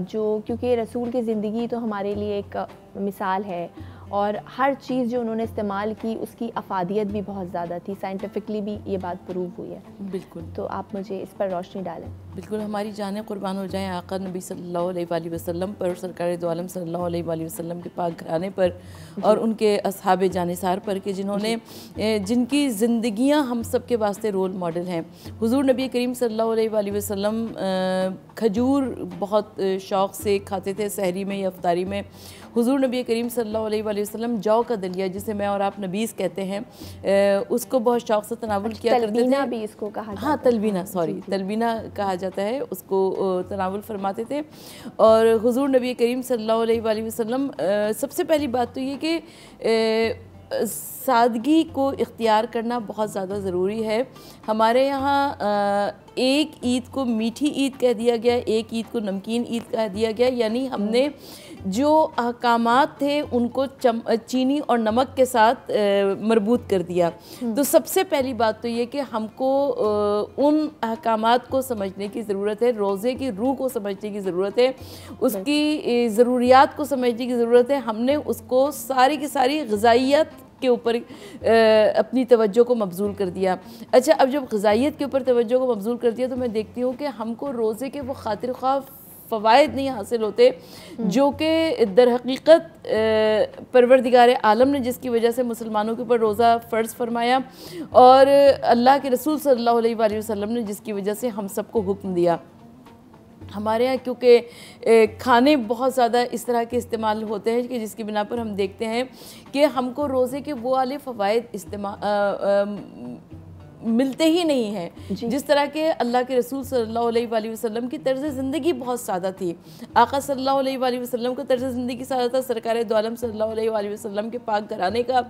जो, क्योंकि रसूल की ज़िंदगी तो हमारे लिए एक मिसाल है और हर चीज़ जो उन्होंने इस्तेमाल की उसकी अफादियत भी बहुत ज़्यादा थी, साइंटिफिकली भी ये बात प्रूव हुई है। बिल्कुल, तो आप मुझे इस पर रोशनी डालें। बिल्कुल, हमारी जानें कुर्बान हो जाएं आका नबी सल्लल्लाहु अलैहि वसल्लम पर, सरकार दो आलम सल्लल्लाहु अलैहि वसल्लम के पाक घराने पर और उनके असहाबे जानिसार पर कि जिन्होंने जिनकी ज़िंदगियां हम सब के वास्ते रोल मॉडल हैं। हुजूर नबी करीम सल्लल्लाहु अलैहि वसल्लम खजूर बहुत शौक़ से खाते थे सहरी में या इफ्तारी में। हुजूर नबी करीम सल्लल्लाहु अलैहि वसल्लम जौ का दलिया, जिसे मैं और आप नबीज़ कहते हैं, उसको बहुत शौक़ से तनावुल किया करते थे। तलबीना भी इसको कहा जाता है। हाँ, तलबीना, सॉरी, तलबीना कहा जाता है, उसको तनावुल फरमाते थे। और हुजूर नबी करीम सल्लल्लाहु अलैहि वसल्लम, सबसे पहली बात तो ये कि सादगी को इख्तियार करना बहुत ज़्यादा ज़रूरी है। हमारे यहाँ एक ईद को मीठी ईद कह दिया गया, एक ईद को नमकीन ईद कह दिया गया, यानी हमने जो अहकामात थे उनको चीनी और नमक के साथ मरबूत कर दिया। तो सबसे पहली बात तो ये कि हमको उन अहकामात को समझने की ज़रूरत है, रोज़े की रूह को समझने की ज़रूरत है, उसकी ज़रूरियात को समझने की ज़रूरत है। हमने उसको सारी की सारी ग़िज़ाइयत के ऊपर अपनी तवज्जो को मबज़ूल कर दिया। अच्छा, अब जब ग़िज़ाइयत के ऊपर तवज्जो को मबज़ूल कर दिया तो मैं देखती हूँ कि हमको रोज़े के वो खातिर ख्वाह फ़वाइद नहीं हासिल होते जो कि दर हकीकत परवरदिगार आलम ने जिसकी वजह से मुसलमानों के ऊपर रोज़ा फ़र्ज़ फरमाया और अल्लाह के रसूल सल्लल्लाहु अलैहि वसल्लम ने जिसकी वजह से हम सबको हुक्म दिया। हमारे यहाँ क्योंकि खाने बहुत ज़्यादा इस तरह के इस्तेमाल होते हैं कि जिसकी बिना पर हम देखते हैं कि हमको रोज़े के वो वाले फ़वाइद मिलते ही नहीं हैं जिस तरह के अल्लाह के रसूल सल्लल्लाहु अलैहि वसल्लम की तर्ज़ ज़िंदगी बहुत सादा थी। आका सल्लल्लाहु अलैहि वसल्लम का तर्ज़ ज़िंदगी सादा था, सरकार दो आलम सल्लल्लाहु अलैहि वसल्लम के पाक घराने का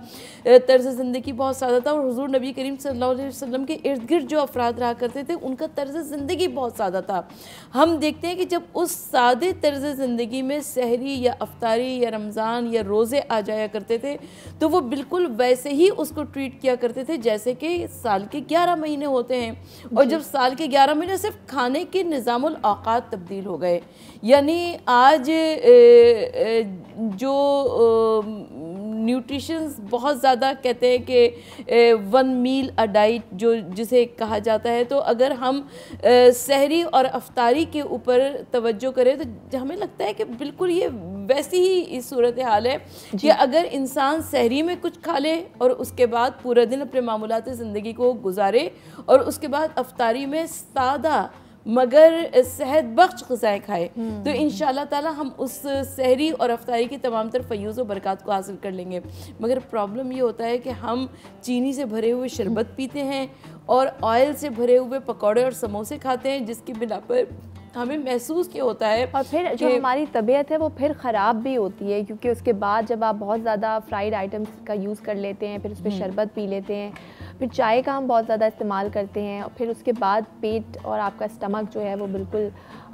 तर्ज़ ज़िंदगी बहुत सादा था और हुज़ूर नबी करीम सल्लल्लाहु अलैहि वसल्लम के इर्द गिर्द जो अफराद रहा करते थे उनका तर्ज़ ज़िंदगी बहुत सादा था। हम देखते हैं कि जब उस सादे तर्ज़ ज़िंदगी में सहरी या अफ्तारी या रमज़ान या रोज़े आ जाया करते थे तो वो बिल्कुल वैसे ही उसको ट्रीट किया करते थे जैसे कि साल के 11 महीने होते हैं। और जब साल के 11 महीने सिर्फ खाने के निज़ामुल औक़ात तब्दील हो गए, यानी आज जो न्यूट्रिशंस बहुत ज़्यादा कहते हैं कि 1 मील अ डाइट जो जिसे कहा जाता है, तो अगर हम सहरी और अफ्तारी के ऊपर तवज्जो करें तो हमें लगता है कि बिल्कुल ये वैसी ही इस सूरत हाल है कि अगर इंसान सहरी में कुछ खा ले और उसके बाद पूरा दिन अपने मामूलात ज़िंदगी को गुजारे और उसके बाद अफ्तारी में सादा मगर सेहत बख्श ग़िज़ाएँ खाए तो इंशाअल्लाह ताला हम उस सहरी और अफ्तारी की तमाम तर फ़यूज़ और बरक़ात को हासिल कर लेंगे। मगर प्रॉब्लम ये होता है कि हम चीनी से भरे हुए शरबत पीते हैं और ऑयल से भरे हुए पकौड़े और समोसे खाते हैं जिसकी बिना पर हमें महसूस क्या होता है और फिर जो हमारी तबीयत है वो फिर ख़राब भी होती है क्योंकि उसके बाद जब आप बहुत ज़्यादा फ्राइड आइटम्स का यूज़ कर लेते हैं, फिर उस पर शरबत पी लेते हैं, फिर चाय का हम बहुत ज़्यादा इस्तेमाल करते हैं और फिर उसके बाद पेट और आपका स्टमक जो है वो बिल्कुल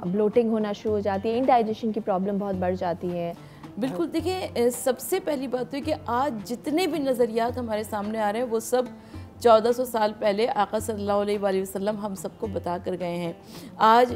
ब्लोटिंग होना शुरू हो जाती है, इंडाइजेशन की प्रॉब्लम बहुत बढ़ जाती है। बिल्कुल, देखिए सबसे पहली बात तो है कि आज जितने भी नज़रियात हमारे सामने आ रहे हैं वो सब 1400 साल पहले आका सल्लल्लाहु अलैहि वसल्लम हम सबको बता कर गए हैं। आज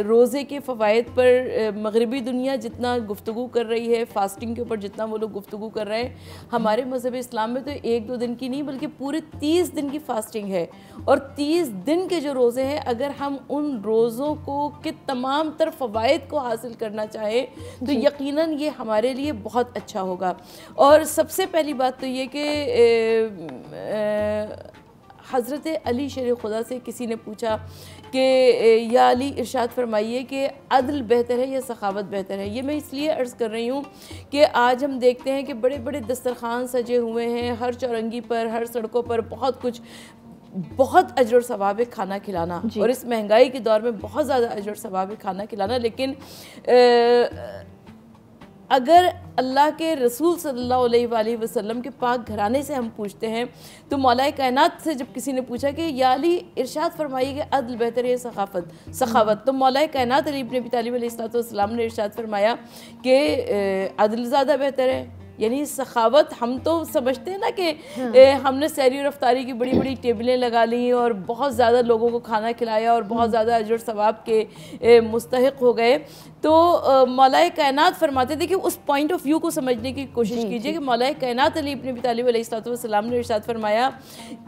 रोज़े के फ़वाइद पर मगरिबी दुनिया जितना गुफ्तगू कर रही है, फ़ास्टिंग के ऊपर जितना वो लोग गुफ्तगू कर रहे हैं, हमारे मज़हब इस्लाम में तो 1-2 दिन की नहीं बल्कि पूरे 30 दिन की फ़ास्टिंग है। और 30 दिन के जो रोज़े हैं अगर हम उन रोज़ों को के तमाम तर फ़वाइद को हासिल करना चाहें तो यकीनन ये हमारे लिए बहुत अच्छा होगा। और सबसे पहली बात तो ये कि हज़रत अली शेर खुदा से किसी ने पूछा कि या अली इरशाद फरमाइए कि अदल बेहतर है या सखावत बेहतर है। ये मैं इसलिए अर्ज़ कर रही हूँ कि आज हम देखते हैं कि बड़े बड़े दस्तरखान सजे हुए हैं, हर चौरंगी पर, हर सड़कों पर बहुत कुछ, बहुत अजर सवाब है खाना खिलाना और इस महंगाई के दौर में बहुत ज़्यादा अजर सवाब है खाना खिलाना। लेकिन अगर अल्लाह के रसूल सल्लल्लाहु अलैहि वसल्लम के पाक घराने से हम पूछते हैं तो मौलाए कायनात से जब किसी ने पूछा कि या अली इरशाद फरमाइए कि अदल बेहतर है सखावत, तो मौलाए कायनात अली इब्न अबी तालिब अलैहिस्सलाम ने इरशाद फरमाया कि अदल ज़्यादा बेहतर है, यानी सखावत हम तो समझते हैं ना कि हमने सहरी और अफ्तारी की बड़ी बड़ी टेबलें लगा ली और बहुत ज़्यादा लोगों को खाना खिलाया और बहुत ज़्यादा अजर सवाब के मुस्तहिक हो गए। तो मौलाए कायनात फरमाते थे कि उस पॉइंट ऑफ व्यू को समझने की कोशिश कीजिए कि मौलाए कायनात अली इब्न अबी तालिब अलैहिस्सलाम ने इरशाद फरमाया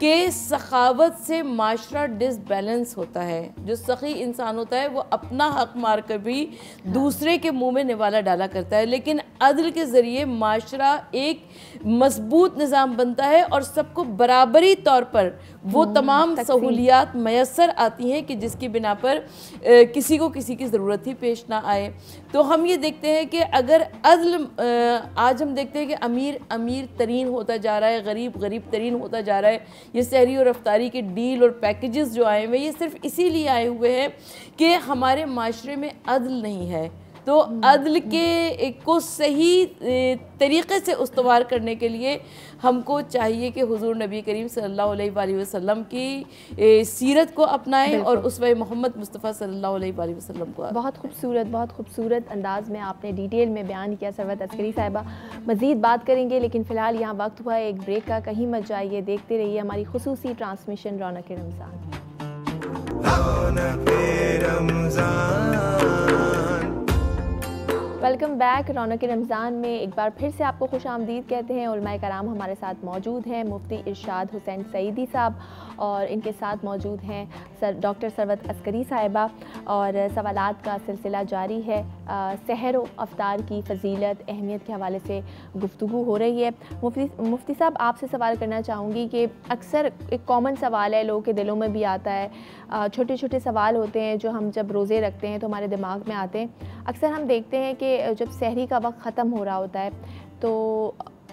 कि सखावत से माशरा डिसबैलेंस होता है। जो सखी इंसान होता है वो अपना हक मार कर भी दूसरे के मुंह में निवाला डाला करता है, लेकिन अदल के ज़रिए माशरा एक मजबूत निज़ाम बनता है और सबको बराबरी तौर पर वो तमाम सहूलियात मैसर आती हैं कि जिसकी बिना पर किसी को किसी की ज़रूरत ही पेश ना आए। तो हम ये देखते हैं कि अगर अदल आज हम देखते हैं कि अमीर अमीर तरीन होता जा रहा है, गरीब गरीब तरीन होता जा रहा है। ये सहरी और अफ्तारी के डील और पैकेजेस जो आए हुए ये सिर्फ इसीलिए आए हुए हैं कि हमारे माशरे में अदल नहीं है। तो अदल के को सही तरीक़े से उस्तवार करने के लिए हमको चाहिए कि हुज़ूर नबी करीम सल्लल्लाहु अलैहि वसल्लम की सीरत को अपनाएं और उसवे मोहम्मद मुस्तफ़ा सल्लल्लाहु अलैहि वसल्लम को। बहुत खूबसूरत अंदाज़ में आपने डिटेल में बयान किया सरवत अस्करी साहिबा। मज़ीद बात करेंगे लेकिन फ़िलहाल यहाँ वक्त हुआ है एक ब्रेक का। कहीं मत जाइए, देखते रहिए हमारी खुसूसी transmission Raunaq Ramzan. Welcome back. Raunaq Ramzan में एक बार फिर से आपको खुश आमदीद कहते हैं। उलमाए कराम हमारे साथ मौजूद हैं, मुफ्ती इरशाद हुसैन सईदी साहब और इनके साथ मौजूद हैं डॉक्टर सरवत अस्करी साहिबा और सवालात का सिलसिला जारी है। सहर व अफ्तार की फ़जीलत अहमियत के हवाले से गुफ्तगू हो रही है। मुफ्ती साहब आपसे सवाल करना चाहूँगी कि अक्सर एक कॉमन सवाल है, लोगों के दिलों में भी आता है, छोटे छोटे सवाल होते हैं जो हम जब रोज़े रखते हैं तो हमारे दिमाग में आते हैं। अक्सर हम देखते हैं कि जब सहरी का वक्त ख़त्म हो रहा होता है तो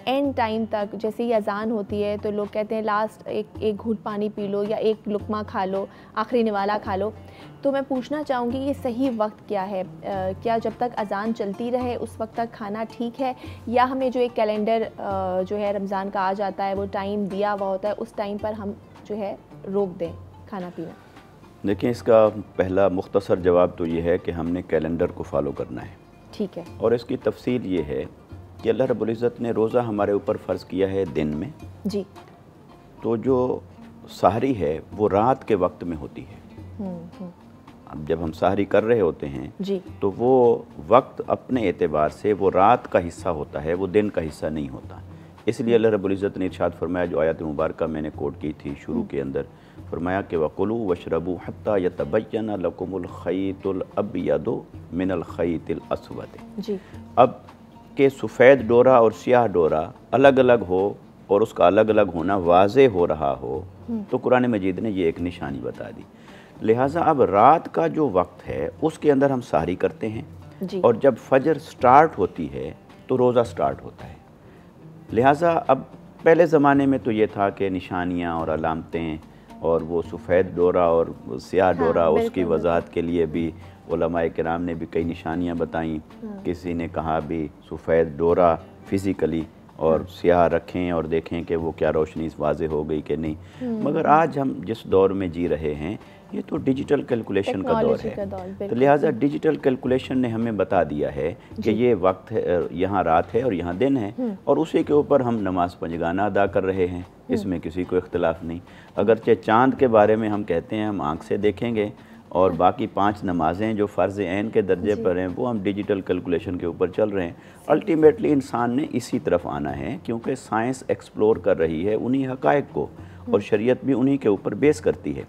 एंड टाइम तक जैसे ही अज़ान होती है तो लोग कहते हैं लास्ट एक घूंट पानी पी लो या एक लुकमा खा लो, आखिरी निवाला खा लो। तो मैं पूछना चाहूँगी ये सही वक्त क्या है? क्या जब तक अज़ान चलती रहे उस वक्त तक खाना ठीक है, या हमें जो एक कैलेंडर जो है रमज़ान का आ जाता है वो टाइम दिया हुआ होता है उस टाइम पर हम जो है रोक दें खाना पीना? देखिए, इसका पहला मुख्तसर जवाब तो ये है कि हमने कैलेंडर को फॉलो करना है। ठीक है। और इसकी तफसील ये है कि अल्लाह रब्बुल इज़्ज़त ने रोज़ा हमारे ऊपर फ़र्ज़ किया है दिन में जी। तो जो सहरी है वो रात के वक्त में होती है। अब जब हम सहरी कर रहे होते हैं जी तो वो वक्त अपने एतबार से वो रात का हिस्सा होता है, वो दिन का हिस्सा नहीं होता। इसलिए अल्लाह रब्बुल इज़्ज़त ने इरशाद फरमाया, जो आयत मुबारका मैंने कोट की थी शुरू के अंदर, फरमाया कि वकुलू वशरबू हत्ता यतबय्यन लकुमुल खैतुल अब्यदु मिनल खैतिल अस्वद। जी। अब के सफ़ेद डोरा और स्याह डोरा अलग अलग हो और उसका अलग अलग होना वाज़े हो रहा हो तो कुरान मजीद ने ये एक निशानी बता दी। लिहाजा अब रात का जो वक्त है उसके अंदर हम सहरी करते हैं जी। और जब फजर स्टार्ट होती है तो रोज़ा स्टार्ट होता है। लिहाजा अब पहले ज़माने में तो ये था कि निशानियाँ और अलामतें और वो सफ़ेद डोरा और स्याह डोरा उसकी वजाहत के लिए भी उलमाए किराम ने भी कई निशानियाँ बताईं। किसी ने कहा भी सफ़ेद डोरा फ़िज़िकली और स्याह रखें और देखें कि वो क्या रोशनी वाज़े हो गई कि नहीं। मगर आज हम जिस दौर में जी रहे हैं ये तो डिजिटल कैलकुलेशन का दौर है। तो लिहाजा डिजिटल कैलकुलेशन ने हमें बता दिया है कि ये वक्त है, यहाँ रात है और यहाँ दिन है, और उसी के ऊपर हम नमाज पंजगाना अदा कर रहे हैं। इसमें किसी को इख्तिलाफ़ नहीं। अगरचे चाँद के बारे में हम कहते हैं हम आँख से देखेंगे और बाकी 5 नमाज़ें जो फ़र्ज़ ऐन के दर्जे पर हैं वो हम डिजिटल कैलकुलेशन के ऊपर चल रहे हैं। अल्टीमेटली इंसान ने इसी तरफ आना है क्योंकि साइंस एक्सप्लोर कर रही है उन्हीं हक़ाइक़ को और शरीयत भी उन्हीं के ऊपर बेस करती है।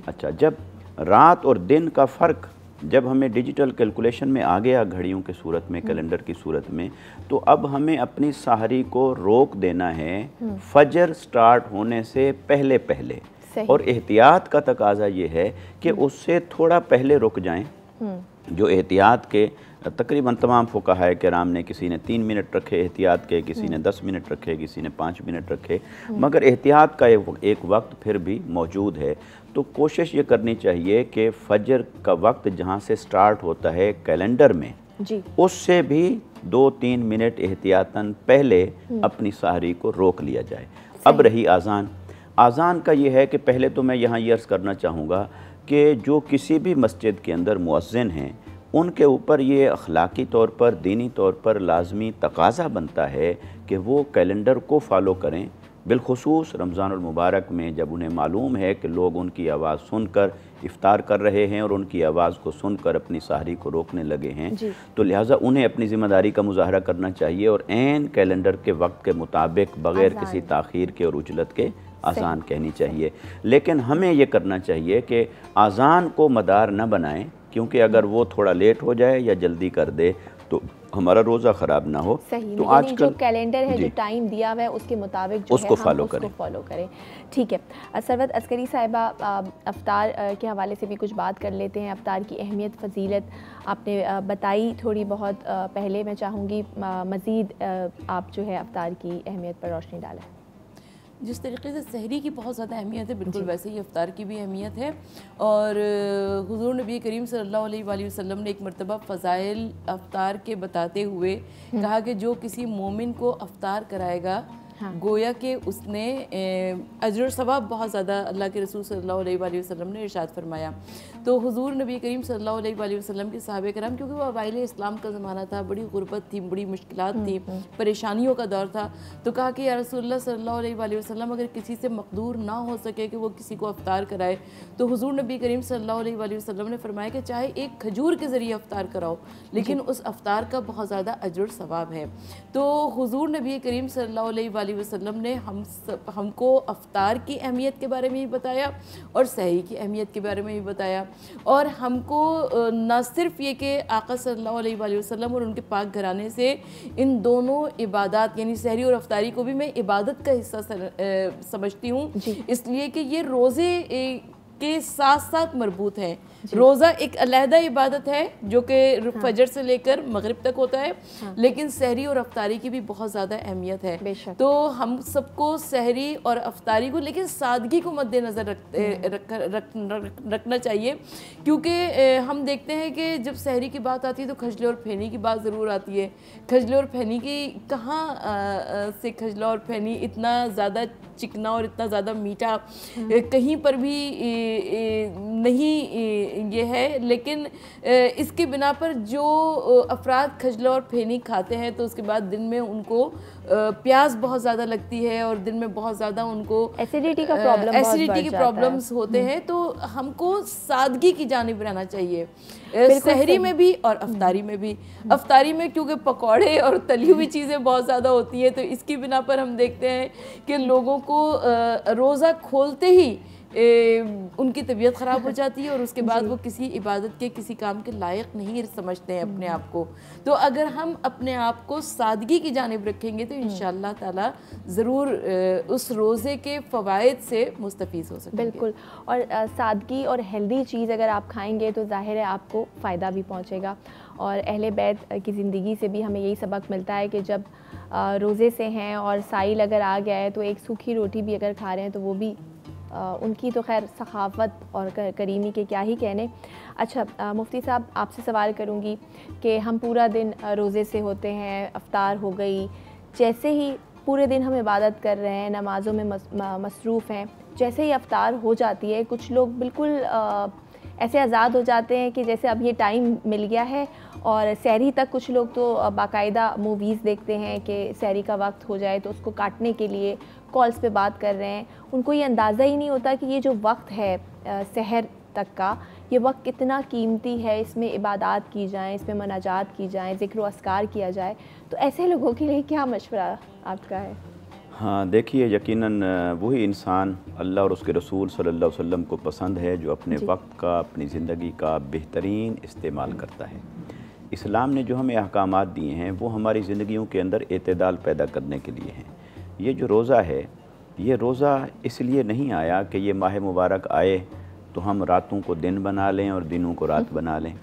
अच्छा, जब रात और दिन का फ़र्क जब हमें डिजिटल कैलकुलेशन में आ गया घड़ियों की सूरत में, कैलेंडर की सूरत में, तो अब हमें अपनी सहरी को रोक देना है फजर स्टार्ट होने से पहले पहले। और एहतियात का तकाजा ये है कि उससे थोड़ा पहले रुक जाएं। जो एहतियात के तकरीबन तमाम फ़ुक़हा किराम ने, किसी ने 3 मिनट रखे एहतियात के, किसी ने 10 मिनट रखे, किसी ने 5 मिनट रखे, मगर एहतियात का एक वक्त फिर भी मौजूद है। तो कोशिश ये करनी चाहिए कि फ़जर का वक्त जहाँ से स्टार्ट होता है कैलेंडर में जी, उससे भी 2-3 मिनट एहतियातन पहले अपनी सहरी को रोक लिया जाए। अब रही आज़ान। आज़ान का ये है कि पहले तो मैं यहाँ ये अर्ज़ करना चाहूँगा कि जो किसी भी मस्जिद के अंदर मुअज़्ज़िन हैं उनके ऊपर ये अखलाकी तौर पर, दीनी तौर पर लाजमी तकाज़ा बनता है कि वो कैलेंडर को फ़ॉलो करें। बिलखुसूस रमज़ानुल मुबारक में जब उन्हें मालूम है कि लोग उनकी आवाज़ सुनकर इफ्तार कर रहे हैं और उनकी आवाज़ को सुनकर अपनी सहरी को रोकने लगे हैं, तो लिहाजा उन्हें अपनी ज़िम्मेदारी का मुजाहरा करना चाहिए और ऐन कैलेंडर के वक्त के मुताबिक बग़ैर किसी ताख़ीर के और उजलत के आज़ान कहनी चाहिए। लेकिन हमें ये करना चाहिए कि आज़ान को मदार न बनाएं, क्योंकि अगर वो थोड़ा लेट हो जाए या जल्दी कर दे तो हमारा रोज़ा ख़राब ना हो। सही, तो आजकल जो कैलेंडर है, जो टाइम दिया हुआ है, उसके मुताबिक जो उसको है फॉलो करें। ठीक है। सरवत अस्करी साहिबा, अफ्तार के हवाले से भी कुछ बात कर लेते हैं। अफ्तार की अहमियत, फजीलत आपने बताई थोड़ी बहुत पहले। मैं चाहूँगी मज़ीद आप जो है अफ्तार की अहमियत पर रोशनी डालें। जिस तरीके से सहरी की बहुत ज़्यादा अहमियत है, बिल्कुल वैसे ही अफ्तार की भी अहमियत है। और हुज़ूर नबी करीम सल्लल्लाहु अलैहि वसल्लम ने एक मरतबा फ़ज़ाइल अफ्तार के बताते हुए कहा कि जो किसी मोमिन को अफ्तार कराएगा, गोया कि उसने अजर सवाब बहुत ज़्यादा, अल्लाह के रसूल सल्लल्लाहु अलैहि वसल्लम ने इरशाद फरमाया। तो हुज़ूर नबी करीम सल्लल्लाहु अलैहि वसल्लम के सहाबे कराम, क्योंकि वो अवाइल इस्लाम का ज़माना था, बड़ी गुरबत थी, बड़ी मुश्किलात थी, परेशानियों का दौर था, तो कहा कि या रसूलुल्लाह सल्लल्लाहु अलैहि वसल्लम अगर किसी से मकदूर ना हो सके कि वो किसी को अफ्तार कराए, तो हुज़ूर नबी करीम सल्लल्लाहु अलैहि वसल्लम ने फरमाया कि चाहे एक खजूर के ज़रिए अफ्तार कराओ, लेकिन उस अफ्तार का बहुत ज़्यादा अजर सवाब है। तो हुज़ूर नबी करीम सल्लल्लाहु अलैहि वसल्लम ने हमको अफ्तार की अहमियत के बारे में भी बताया और सहरी की अहमियत के बारे में भी बताया, और हमको न सिर्फ ये कि आका सल्लल्लाहु अलैहि वसल्लम और उनके पाक घराने से इन दोनों इबादत यानी सहरी और अफ्तारी को भी मैं इबादत का हिस्सा समझती हूँ, इसलिए कि ये रोज़े के साथ साथ मरबूत हैं। रोज़ा एक अलहदा इबादत है जो कि फजर से लेकर मगरिब तक होता है, लेकिन सहरी और अफ्तारी की भी बहुत ज़्यादा अहमियत है। तो हम सबको सहरी और अफ्तारी को, लेकिन सादगी को मद्देनज़र रखना चाहिए, क्योंकि हम देखते हैं कि जब सहरी की बात आती है तो खजले और फैनी की बात ज़रूर आती है। खजले और फैनी की कहाँ से खजला और फैनी इतना ज़्यादा चिकना और इतना ज़्यादा मीठा कहीं पर भी नहीं ये है, लेकिन इसके बिना पर जो अफराद खजला और फेनी खाते हैं तो उसके बाद दिन में उनको प्यास बहुत ज़्यादा लगती है और दिन में बहुत ज़्यादा उनको एसिडिटी के प्रॉब्लम्स होते हैं, तो हमको सादगी की जानिब रहना चाहिए, सहरी में भी और अफ्तारी में भी। अफ्तारी में क्योंकि पकौड़े और तली हुई चीज़ें बहुत ज़्यादा होती हैं, तो इसकी बिना पर हम देखते हैं कि लोगों को रोज़ा खोलते ही उनकी तबीयत ख़राब हो जाती है और उसके बाद वो किसी इबादत के, किसी काम के लायक नहीं समझते हैं अपने आप को। तो अगर हम अपने आप को सादगी की जानिब रखेंगे तो इंशाअल्लाह ताला ज़रूर उस रोज़े के फ़वाइद से मुस्तफ़ीज़ हो सकेंगे। बिल्कुल, और सादगी और हेल्दी चीज़ अगर आप खाएंगे तो ज़ाहिर है आपको फ़ायदा भी पहुँचेगा। और अहले बैत की ज़िंदगी से भी हमें यही सबक मिलता है कि जब रोज़े से हैं और साइल अगर आ गया है तो एक सूखी रोटी भी अगर खा रहे हैं तो वो भी उनकी तो खैर सखावत और करीमी के क्या ही कहने। अच्छा मुफ्ती साहब, आपसे सवाल करूंगी कि हम पूरा दिन रोज़े से होते हैं, अफ्तार हो गई, जैसे ही पूरे दिन हम इबादत कर रहे हैं, नमाज़ों में मसरूफ़ हैं, जैसे ही अफ्तार हो जाती है कुछ लोग बिल्कुल ऐसे आज़ाद हो जाते हैं कि जैसे अब ये टाइम मिल गया है, और सहरी तक कुछ लोग तो बाकायदा मूवीज़ देखते हैं कि सहरी का वक्त हो जाए तो उसको काटने के लिए कॉल्स पे बात कर रहे हैं। उनको ये अंदाज़ा ही नहीं होता कि ये जो वक्त है सहर तक का, ये वक्त कितना कीमती है, इसमें इबादत की जाएँ, इसमें मनाजात की जाएँ, ज़िक्र व अस्कार किया जाए। तो ऐसे लोगों के लिए क्या मशवरा आपका है? हाँ देखिए, यकीनन वही इंसान अल्लाह और उसके रसूल सल्लल्लाहु अलैहि वसल्लम को पसंद है जो अपने वक्त का, अपनी ज़िंदगी का बेहतरीन इस्तेमाल करता है। इस्लाम ने जो हमें अहकामात दिए हैं वो हमारी ज़िंदगियों के अंदर एतदाल पैदा करने के लिए हैं। ये जो रोज़ा है, ये रोज़ा इसलिए नहीं आया कि ये माह मुबारक आए तो हम रातों को दिन बना लें और दिनों को रात बना लें।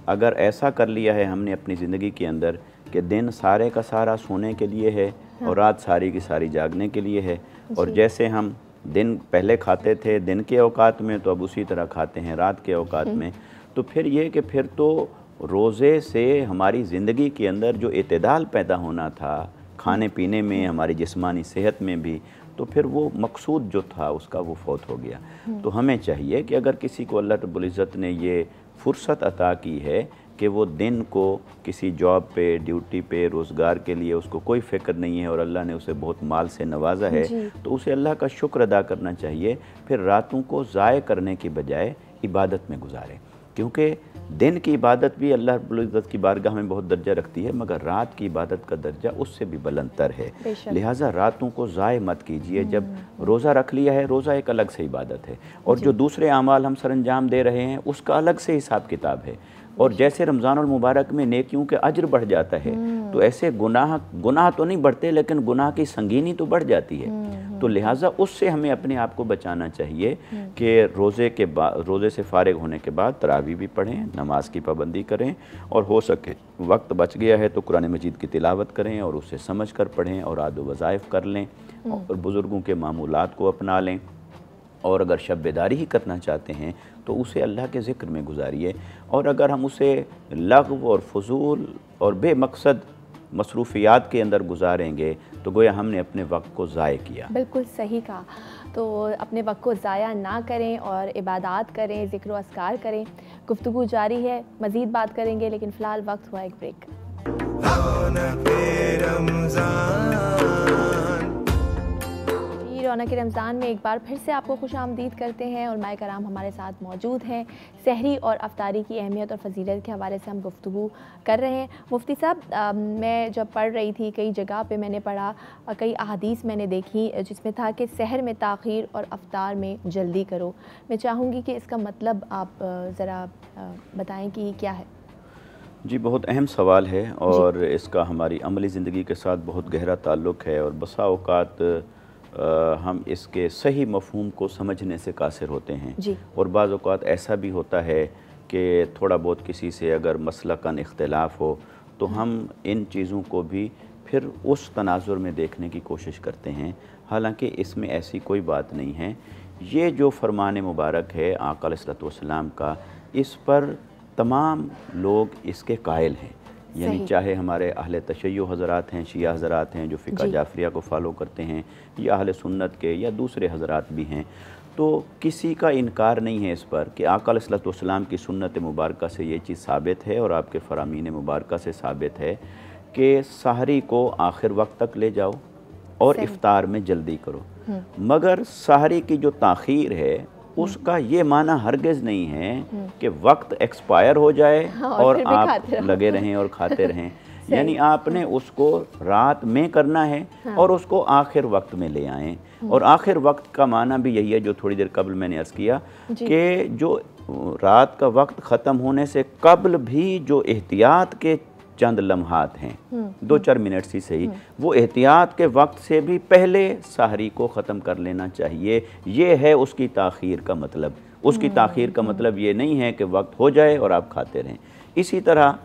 अगर ऐसा कर लिया है हमने अपनी ज़िंदगी के अंदर कि दिन सारे का सारा सोने के लिए है और रात सारी की सारी जागने के लिए है, और जैसे हम दिन पहले खाते थे दिन के औकात में तो अब उसी तरह खाते हैं रात के औकात में, तो फिर ये कि फिर तो रोज़े से हमारी ज़िंदगी के अंदर जो एतदाल पैदा होना था खाने पीने में, हमारी जिस्मानी सेहत में भी, तो फिर वो मकसूद जो था उसका वो फौत हो गया। तो हमें चाहिए कि अगर किसी को अल्लाह रब्बुल इज़्ज़त ने ये फ़ुर्सत अता की है कि वो दिन को किसी जॉब पे, ड्यूटी पे, रोज़गार के लिए उसको कोई फ़िक्र नहीं है और अल्लाह ने उसे बहुत माल से नवाजा है, तो उसे अल्लाह का शुक्र अदा करना चाहिए। फिर रातों को ज़ाय करने की बजाय इबादत में गुजारें, क्योंकि दिन की इबादत भी अल्लाह रब्बुल इज़्ज़त की बारगाह में बहुत दर्जा रखती है, मगर रात की इबादत का दर्जा उससे भी बुलंदतर है। लिहाजा रातों को ज़ाय मत कीजिए। जब रोज़ा रख लिया है, रोज़ा एक अलग से इबादत है, और जो दूसरे अमाल हम सर अंजाम दे रहे हैं उसका अलग से हिसाब किताब है। और जैसे रमज़ानुल मुबारक में नेकियों के अज्र बढ़ जाता है, तो ऐसे गुनाह तो नहीं बढ़ते, लेकिन गुनाह की संगीनी तो बढ़ जाती है। तो लिहाजा उससे हमें अपने आप को बचाना चाहिए कि रोज़े से फारिग होने के बाद तरावी भी पढ़ें, नमाज की पाबंदी करें, और हो सके वक्त बच गया है तो कुरान मजीद की तिलावत करें और उसे समझ कर पढ़ें और आदो वज़ाइफ कर लें और बुज़ुर्गों के मामूलात को अपना लें। और अगर शब बेदारी ही करना चाहते हैं तो उसे अल्लाह के ज़िक्र में गुजारिए, और अगर हम उसे लग़्व और फजूल और बेमकसद मसरूफ़ियात के अंदर गुजारेंगे तो गोया हमने अपने वक्त को ज़ाय किया। बिल्कुल सही कहा। तो अपने वक्त को ज़ाया ना करें और इबादत करें, ज़िक्र व अस्कार करें। गुफ्तगू जारी है, मज़ीद बात करेंगे, लेकिन फ़िलहाल वक्त हुआ एक ब्रेक। रौनक रमज़ान में एक बार फिर से आपको खुशामदीद करते हैं, और माए कराम हमारे साथ मौजूद हैं। सहरी और अफ्तारी की अहमियत और फजीलत के हवाले से हम गुफ्तगू कर रहे हैं। मुफ्ती साहब, मैं जब पढ़ रही थी, कई जगह पे मैंने पढ़ा, कई अहादीस मैंने देखी जिसमें था कि सहर में ताख़ीर और अफ्तार में जल्दी करो। मैं चाहूँगी कि इसका मतलब आप ज़रा बताएँ कि क्या है। जी, बहुत अहम सवाल है और इसका हमारी अमली ज़िंदगी के साथ बहुत गहरा ताल्लुक़ है, और बसा औक़ात हम इसके सही मफ़हूम को समझने से कासिर होते हैं। और बाज़ औक़ात ऐसा भी होता है कि थोड़ा बहुत किसी से अगर मसलकन इख्तिलाफ़ हो तो हम इन चीज़ों को भी फिर उस तनाज़ुर में देखने की कोशिश करते हैं, हालांकि इसमें ऐसी कोई बात नहीं है। ये जो फ़रमान मुबारक है आका अलैहिस्सलातु वस्सलाम का, इस पर तमाम लोग इसके कायल हैं, यानी चाहे हमारे अहले तशय्यो हज़रात हैं, शिया हज़रात हैं जो फ़िक़्ह जाफ़रिया को फ़ॉलो करते हैं, या अहले सुन्नत के या दूसरे हज़रात भी हैं, तो किसी का इनकार नहीं है इस पर कि आका अलैहिस्सलातु वस्सलाम की सुन्नत मुबारका से ये चीज़ साबित है और आपके फ़रामीन मुबारका से साबित है कि सहरी को आखिर वक्त तक ले जाओ और इफ़्तार में जल्दी करो। मगर सहरी की जो ताख़ीर है उसका ये माना हरगिज़ नहीं है कि वक्त एक्सपायर हो जाए और आप लगे रहें और खाते रहें। यानी आपने उसको रात में करना है और उसको आखिर वक्त में ले आएँ। और आखिर वक्त का माना भी यही है जो थोड़ी देर कबल मैंने अर्ज़ किया कि जो रात का वक्त ख़त्म होने से कबल भी जो एहतियात के चंद लम्हात हैं, 2-4 मिनट ही सही, वो एहतियात के वक्त से भी पहले सहरी को ख़त्म कर लेना चाहिए। ये है उसकी ताख़ीर का मतलब। उसकी ताख़ीर का मतलब ये नहीं है कि वक्त हो जाए और आप खाते रहें। इसी तरह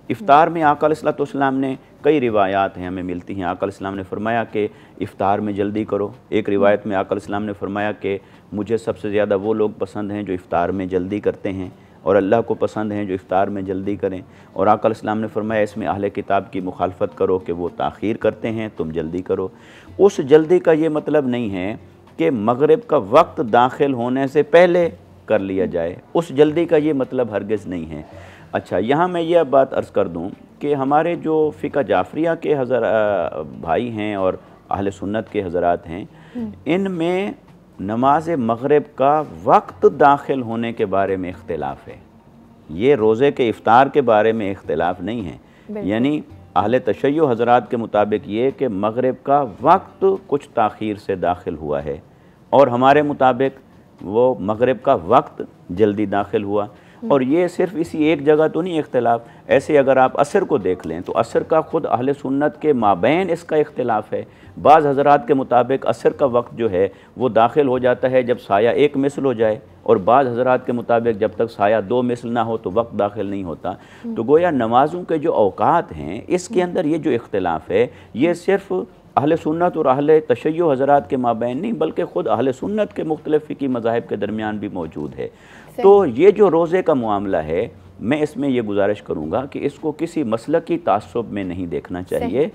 इफ़्तार में आका अलैहिस्सलातु वस्सलाम ने कई रिवायात हैं हमें मिलती हैं। आका अलैहिस्सलाम ने फरमाया कि इफ़्तार में जल्दी करो। एक रिवायत में आका अलैहिस्सलाम ने फरमाया कि मुझे सबसे ज़्यादा वो लोग पसंद हैं जो इफ़्तार में जल्दी करते हैं, और अल्लाह को पसंद हैं जो इफ़्तार में जल्दी करें। और आका अलैहिस्सलाम ने फरमाया इसमें अहले किताब की मुखालफत करो कि वो ताख़ीर करते हैं, तुम जल्दी करो। उस जल्दी का ये मतलब नहीं है कि मगरिब का वक्त दाखिल होने से पहले कर लिया जाए, उस जल्दी का ये मतलब हरगिज़ नहीं है। अच्छा, यहाँ मैं ये बात अर्ज़ कर दूँ कि हमारे जो फ़िक़्ह जाफ़रिया के भाई हैं और अहले सुन्नत के हज़रात हैं, इनमें नमाज मगरिब का वक्त दाखिल होने के बारे में इख्तिलाफ़ है। ये रोज़े के इफ़्तार के बारे में इख्तिलाफ़ नहीं है। यानी अहले तशय्यो हज़रात के मुताबिक ये कि मगरिब का वक्त कुछ ताख़ीर से दाखिल हुआ है, और हमारे मुताबिक वो मगरिब का वक्त जल्दी दाखिल हुआ। और ये सिर्फ़ इसी एक जगह तो नहीं इख्तिलाफ़, ऐसे अगर आप असर को देख लें तो असर का ख़ुद अहले सुन्नत के माबैन इसका इख्तिलाफ़ है। बाज़ हज़रात के मुताबिक असर का वक्त जो है वो दाखिल हो जाता है जब साया 1 मिसल हो जाए, और बाज़ हज़रात के मुताबिक जब तक साया 2 मिसल ना हो तो वक्त दाखिल नहीं होता। तो गोया नमाज़ों के जो औक़ात हैं इसके अंदर ये जो इख्तिलाफ़ है ये सिर्फ़ अहले सुन्नत और अहले तशय्यो हज़रात के माबैन नहीं, बल्कि ख़ुद अहले सुन्नत के मुख्तलिफ़ फ़िक़ही मज़ाहिब के दरमियान भी मौजूद है। तो ये जो रोज़े का मामला है, मैं इसमें ये गुजारिश करूँगा कि इसको किसी मसलकी तासुब में नहीं देखना चाहिए।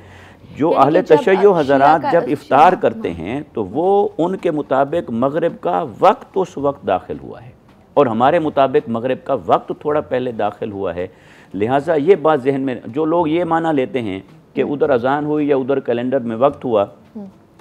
जो अहले तशय्यो हज़रात जब इफ़्तार करते हैं तो वो उनके मुताबिक मगरिब का वक्त उस वक्त दाखिल हुआ है। और हमारे मुताबिक मगरिब का वक्त थोड़ा पहले दाखिल हुआ है। लिहाजा ये बात जहन में, जो लोग ये माना लेते हैं कि उधर अजान हुई या उधर कैलेंडर में वक्त हुआ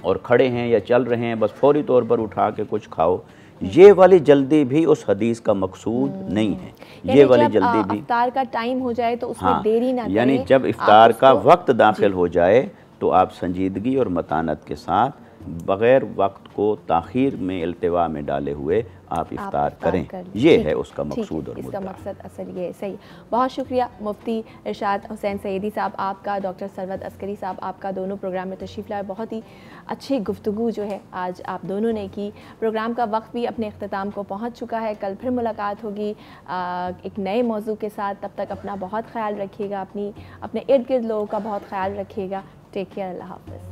और खड़े हैं या चल रहे हैं, बस फौरी तौर पर उठा के कुछ खाओ, ये वाली जल्दी भी उस हदीस का मकसूद नहीं है। ये वाली जल्दी भी इफ्तार का टाइम हो जाए तो उसमें देरी ना करें, यानी जब इफ्तार का वक्त दाखिल हो जाए तो आप संजीदगी और मतानत के साथ बग़ैर वक्त को ताख़ीर में इल्तिवा में डाले हुए आप इफ्तार करें। ये है उसका मकसूद और इसका मकसद असल ये है। सही, बहुत शुक्रिया मुफ्ती इरशाद हुसैन सैयदी साहब आपका, डॉक्टर सरवत अस्करी साहब आपका, दोनों प्रोग्राम में तशरीफ़ लाए। बहुत ही अच्छी गुफ्तगू जो है आज आप दोनों ने की। प्रोग्राम का वक्त भी अपने अख्ताम को पहुँच चुका है। कल फिर मुलाकात होगी एक नए मौजू के साथ। तब तक अपना बहुत ख्याल रखिएगा, अपने इर्द गिर्द लोगों का बहुत ख्याल रखिएगा। टेक केयर, अल्लाह हाफ़िज़।